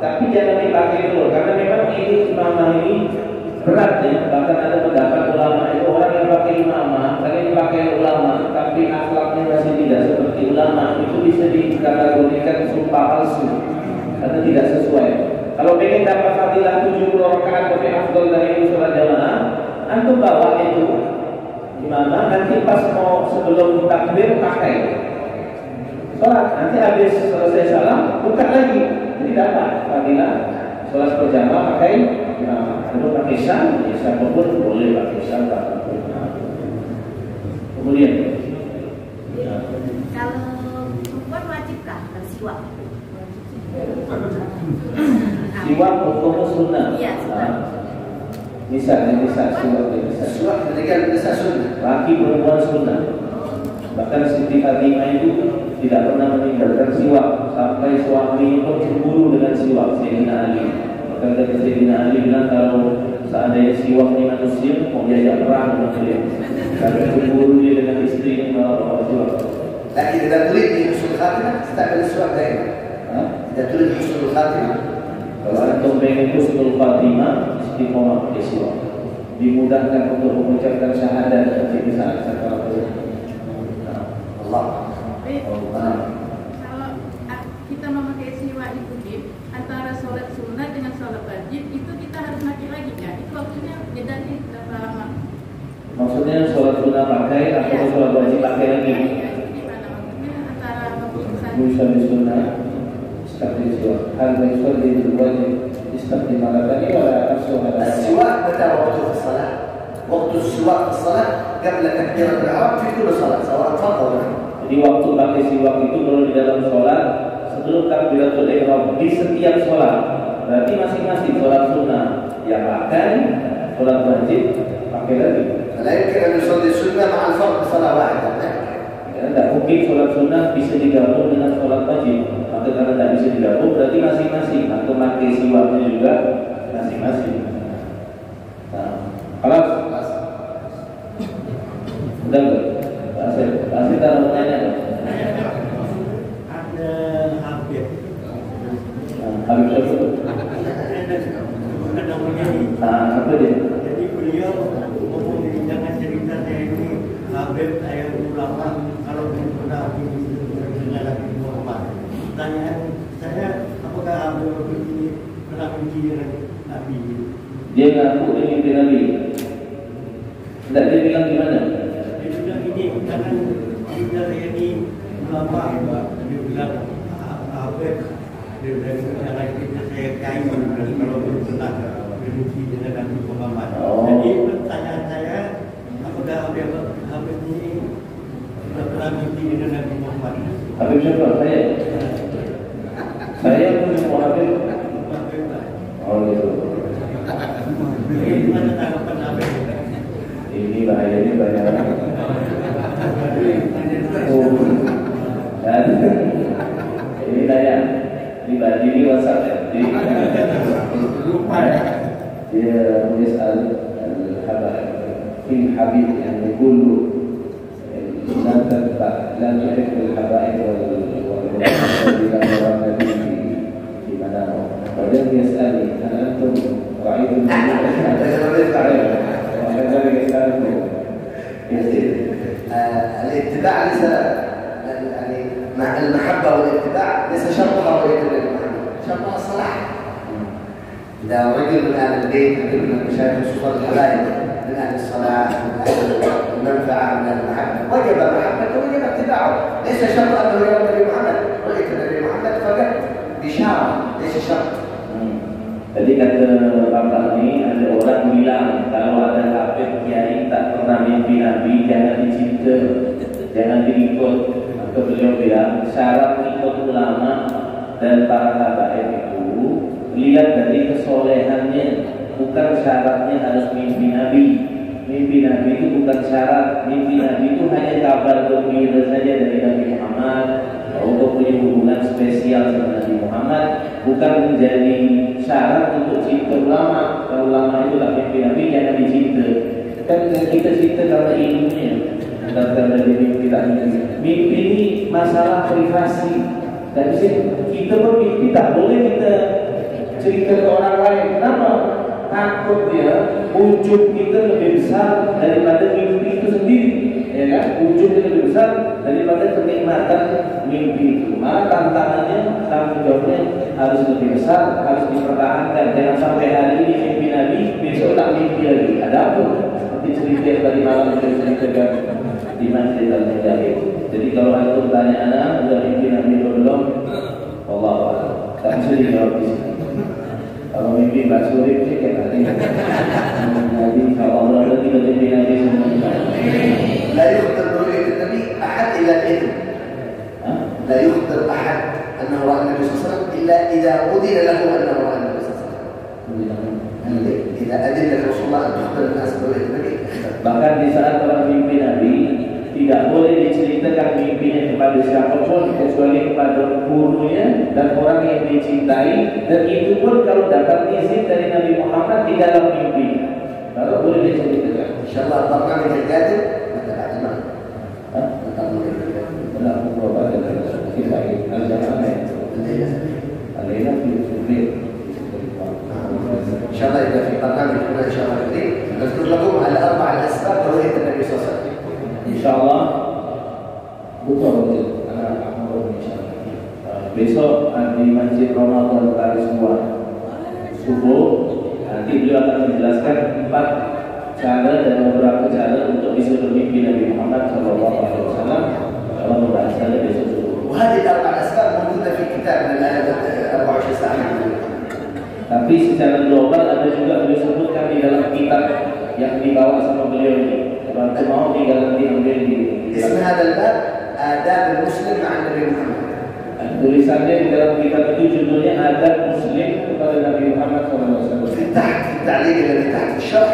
tapi jangan dipakai dulu karena memang ini imamah ini berat ya. Bahkan ada pendapat ulama itu orang yang pakai imamah, karena dipakai ulama, tapi akhlaknya masih tidak seperti ulama, itu bisa dikategorikan sumpah palsu karena tidak sesuai. Kalau ingin dapat fadilah 70 rakaat lebih afdal dari sholat jamaah, antum bawa itu imamah, nanti pas mau sebelum takbir pakai sholat, nanti habis selesai salam buka lagi, jadi dapat fadilah sholat berjamaah pakai imamah. Kalau pakai syal, ya siapapun boleh pakai syal atau kemudian kalau perempuan wajibkah bersiwak? siwak hukum sunnah. Iya, sunnah. Bisa siwak bisa. السواك للرجال والنساء سنة. Laki perempuan sunnah. Bahkan Siti Fatimah itu tidak pernah meninggalkan siwak sampai suami pun cemburu dengan siwak. Sayyidina Ali. Bahkan kata Sayyidina Ali bilang kalau seandainya siwak ini manusia mau diajak perang dengan dia. Karena cemburu dia dengan istri yang bawa siwak. لكن إذا تريد حسن الخاتمة تستعمل السواك دائما. إذا تريد حسن الخاتمة Kalau antum pengen husnul khatimah, istiqomah pakai siwak. Dimudahkan untuk mengucapkan syahadat seperti saat sekarang. الله. Kalau kita memakai siwak itu antara sholat sunnah dengan sholat wajib itu kita harus pakai lagi kan? Itu waktunya beda sih berapa lama? Maksudnya sholat sunnah pakai atau sholat wajib pakai lagi? Gimana maksudnya antara keputusan? Bisa sunnah seperti siwak. Hal yang di wajib seperti mana tadi wala nafsuha. السواك متى وقته في الصلاة؟ وقت السواك في الصلاة قبل تكبيرة الإحرام في كل صلاة سواء فرض أو نفل. Jadi waktu pakai siwak itu kalau di dalam sholat sebelum takbiratul ihram di setiap sholat. Berarti masing-masing sholat sunnah yang pakai, sholat wajib pakai lagi. فلا يمكن أن يصلي السنة مع الفرض بصلاة واحدة. Karena tidak mungkin sholat sunnah bisa digabung dengan sholat wajib. Maka karena tidak bisa digabung, berarti berarti masing-masing. Atau pakai siwaknya juga masing-masing. Nah, kalau udah enggak? Pasti taruh tanya. Ada Habib. Habib siapa? Nah, apa dia? Jadi beliau ngomong jangan cerita saya ini Habib saya ulama kalau pernah dengan Nabi Muhammad. Pertanyaan saya, apakah Habib ini pernah mimpi dengan Nabi? Dia ngaku dia mimpi Nabi. Tidak, dia bilang gimana? Dia bilang ini jangan cerita saya ini ulama. Dia bilang Habib. Dia bilang jangan cerita saya kain kalau pernah mimpi dengan Nabi Muhammad. Jadi pertanyaan saya, apakah Habib ini pernah mimpi dengan Nabi Muhammad? Habib siapa? Saya punya Habib. Oh gitu. Gimana tanggapan Habib? Ini bahayanya banyak. Dan ini tanya di WhatsApp ya. Dia menulis Habib yang dulu لا تحب الحبائب والمراد في منامه. وجد يسألني هل أنتم رأيتم وكذلك يسأله الاتباع ليس يعني مع المحبة والاتباع ليس شرطها رؤية النبي محمد، شرطها الصلاح. إذا رجل من أهل البيت رجل من المشايخ خصوصا الحبائب من أهل الصلاة من أهل المنفعة من أهل المحبة وجب محبته وجب اتباعه، ليس شرط أنه يرى النبي محمد، رؤية النبي محمد فقط بشارة ليس شرط. Jadi kata Bapak ini ada orang bilang kalau ada Habib Kiai tak pernah mimpi Nabi jangan dicinta, jangan diikut. Maka beliau bilang syarat ikut ulama dan para habaib itu lihat dari kesolehannya, bukan syaratnya harus mimpi Nabi. Mimpi Nabi itu bukan syarat. Mimpi Nabi itu hanya kabar gembira saja dari Nabi Muhammad untuk punya hubungan spesial dengan Nabi Muhammad, bukan menjadi syarat untuk cinta ulama. Kalau ulama itu tak mimpi Nabi jangan dicinta. Kan kita cinta karena ilmunya, bukan karena mimpi tak mimpi. Mimpi ini masalah privasi. Dan kita bermimpi tak boleh kita cerita ke orang lain. Kenapa? Takut dia wujud kita lebih besar daripada mimpi itu sendiri, ya kan? Wujudnya lebih besar daripada kenikmatan mimpi itu. Maka tantangannya, tanggung jawabnya harus lebih besar, harus dipertahankan. Jangan sampai hari ini mimpi Nabi, besok tak mimpi lagi. Ada apa? Seperti cerita yang tadi malam kita ceritakan di Masjid Al-Mujahid. Jadi kalau ada tanya anak, sudah mimpi Nabi belum? Allah Allah, tak bisa dijawab di sini. Kalau mimpi Mbak Surip sih kayak tadi. Jadi kalau Allah lagi mimpi Nabi semua. لا يخبر برؤية النبي أحد إلا بإذن. لا يخبر أحد أنه رأى النبي صلى الله عليه وسلم إلا إذا أذن له أنه رأى النبي صلى الله عليه وسلم. إذا أذن رسول الله أن تخبر الناس برؤية النبي. Bahkan di saat orang mimpi Nabi tidak boleh diceritakan mimpinya kepada siapapun kecuali kepada gurunya dan orang yang dicintai, dan itu pun kalau dapat izin dari Nabi Muhammad di dalam mimpi. Kalau boleh diceritakan. Insyaallah barnamij al-Qadim mata ba'dina. Benar, beberapa ada kita al-jamaah. Alaina fi sufir. Insyaallah إذا في برنامج هنا إن شاء الله الكريم نذكر لكم على 4 أسباب رؤية النبي صلى الله عليه وسلم. InsyaAllah betul besok di Masjid Ramadan Tari subuh nanti beliau akan menjelaskan 4 cara dan beberapa cara untuk bisa bermimpi Nabi Muhammad SAW. Kalau membahasnya besok subuh. وهذه ال4 أسباب موجودة في كتاب من الآيات 24 ساعة. Tapi secara global ada juga beliau sebutkan di dalam kitab yang dibawa sama beliau ini. Kalau mau tinggal diambil di. Ism hadal bab adab muslim ma'a Nabi Muhammad. Tulisannya di dalam kitab itu judulnya adab muslim kepada Nabi Muhammad SAW. Di ta'liq yang di taht syarh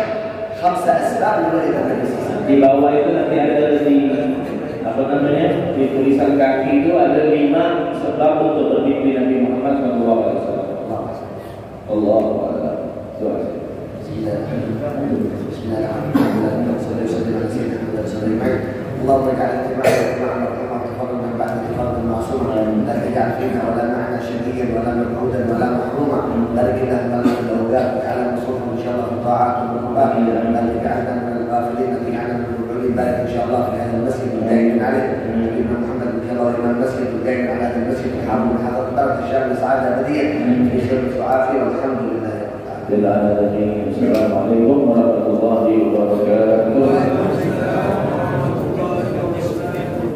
5 asbab liruyat Nabi SAW. Di bawah itu nanti ada di apa namanya di tulisan kaki itu ada 5 sebab untuk bermimpi Nabi Muhammad SAW. Allahu a'lam. اللهم اجعل اجتماعنا مرحوما تفضل من بعد اتفاق المعصوم لا تجعل فينا ولا معنا شقيا ولا مبعودا ولا محروما بارك اللهم لنا في الاوقات واجعلنا مصروفا ان شاء الله في الطاعات والقربات بارك اجعلنا من الغافلين اجعلنا من المبعودين بارك ان شاء الله في هذا المسجد الدائم عليه ابن محمد رضي الله عنه المسجد الدائم على هذا المسجد الحرم من حضرة بركه الشام سعاده ابديه في خير وعافيه والحمد لله رب العالمين. السلام عليكم warahmatullahi wabarakatuh.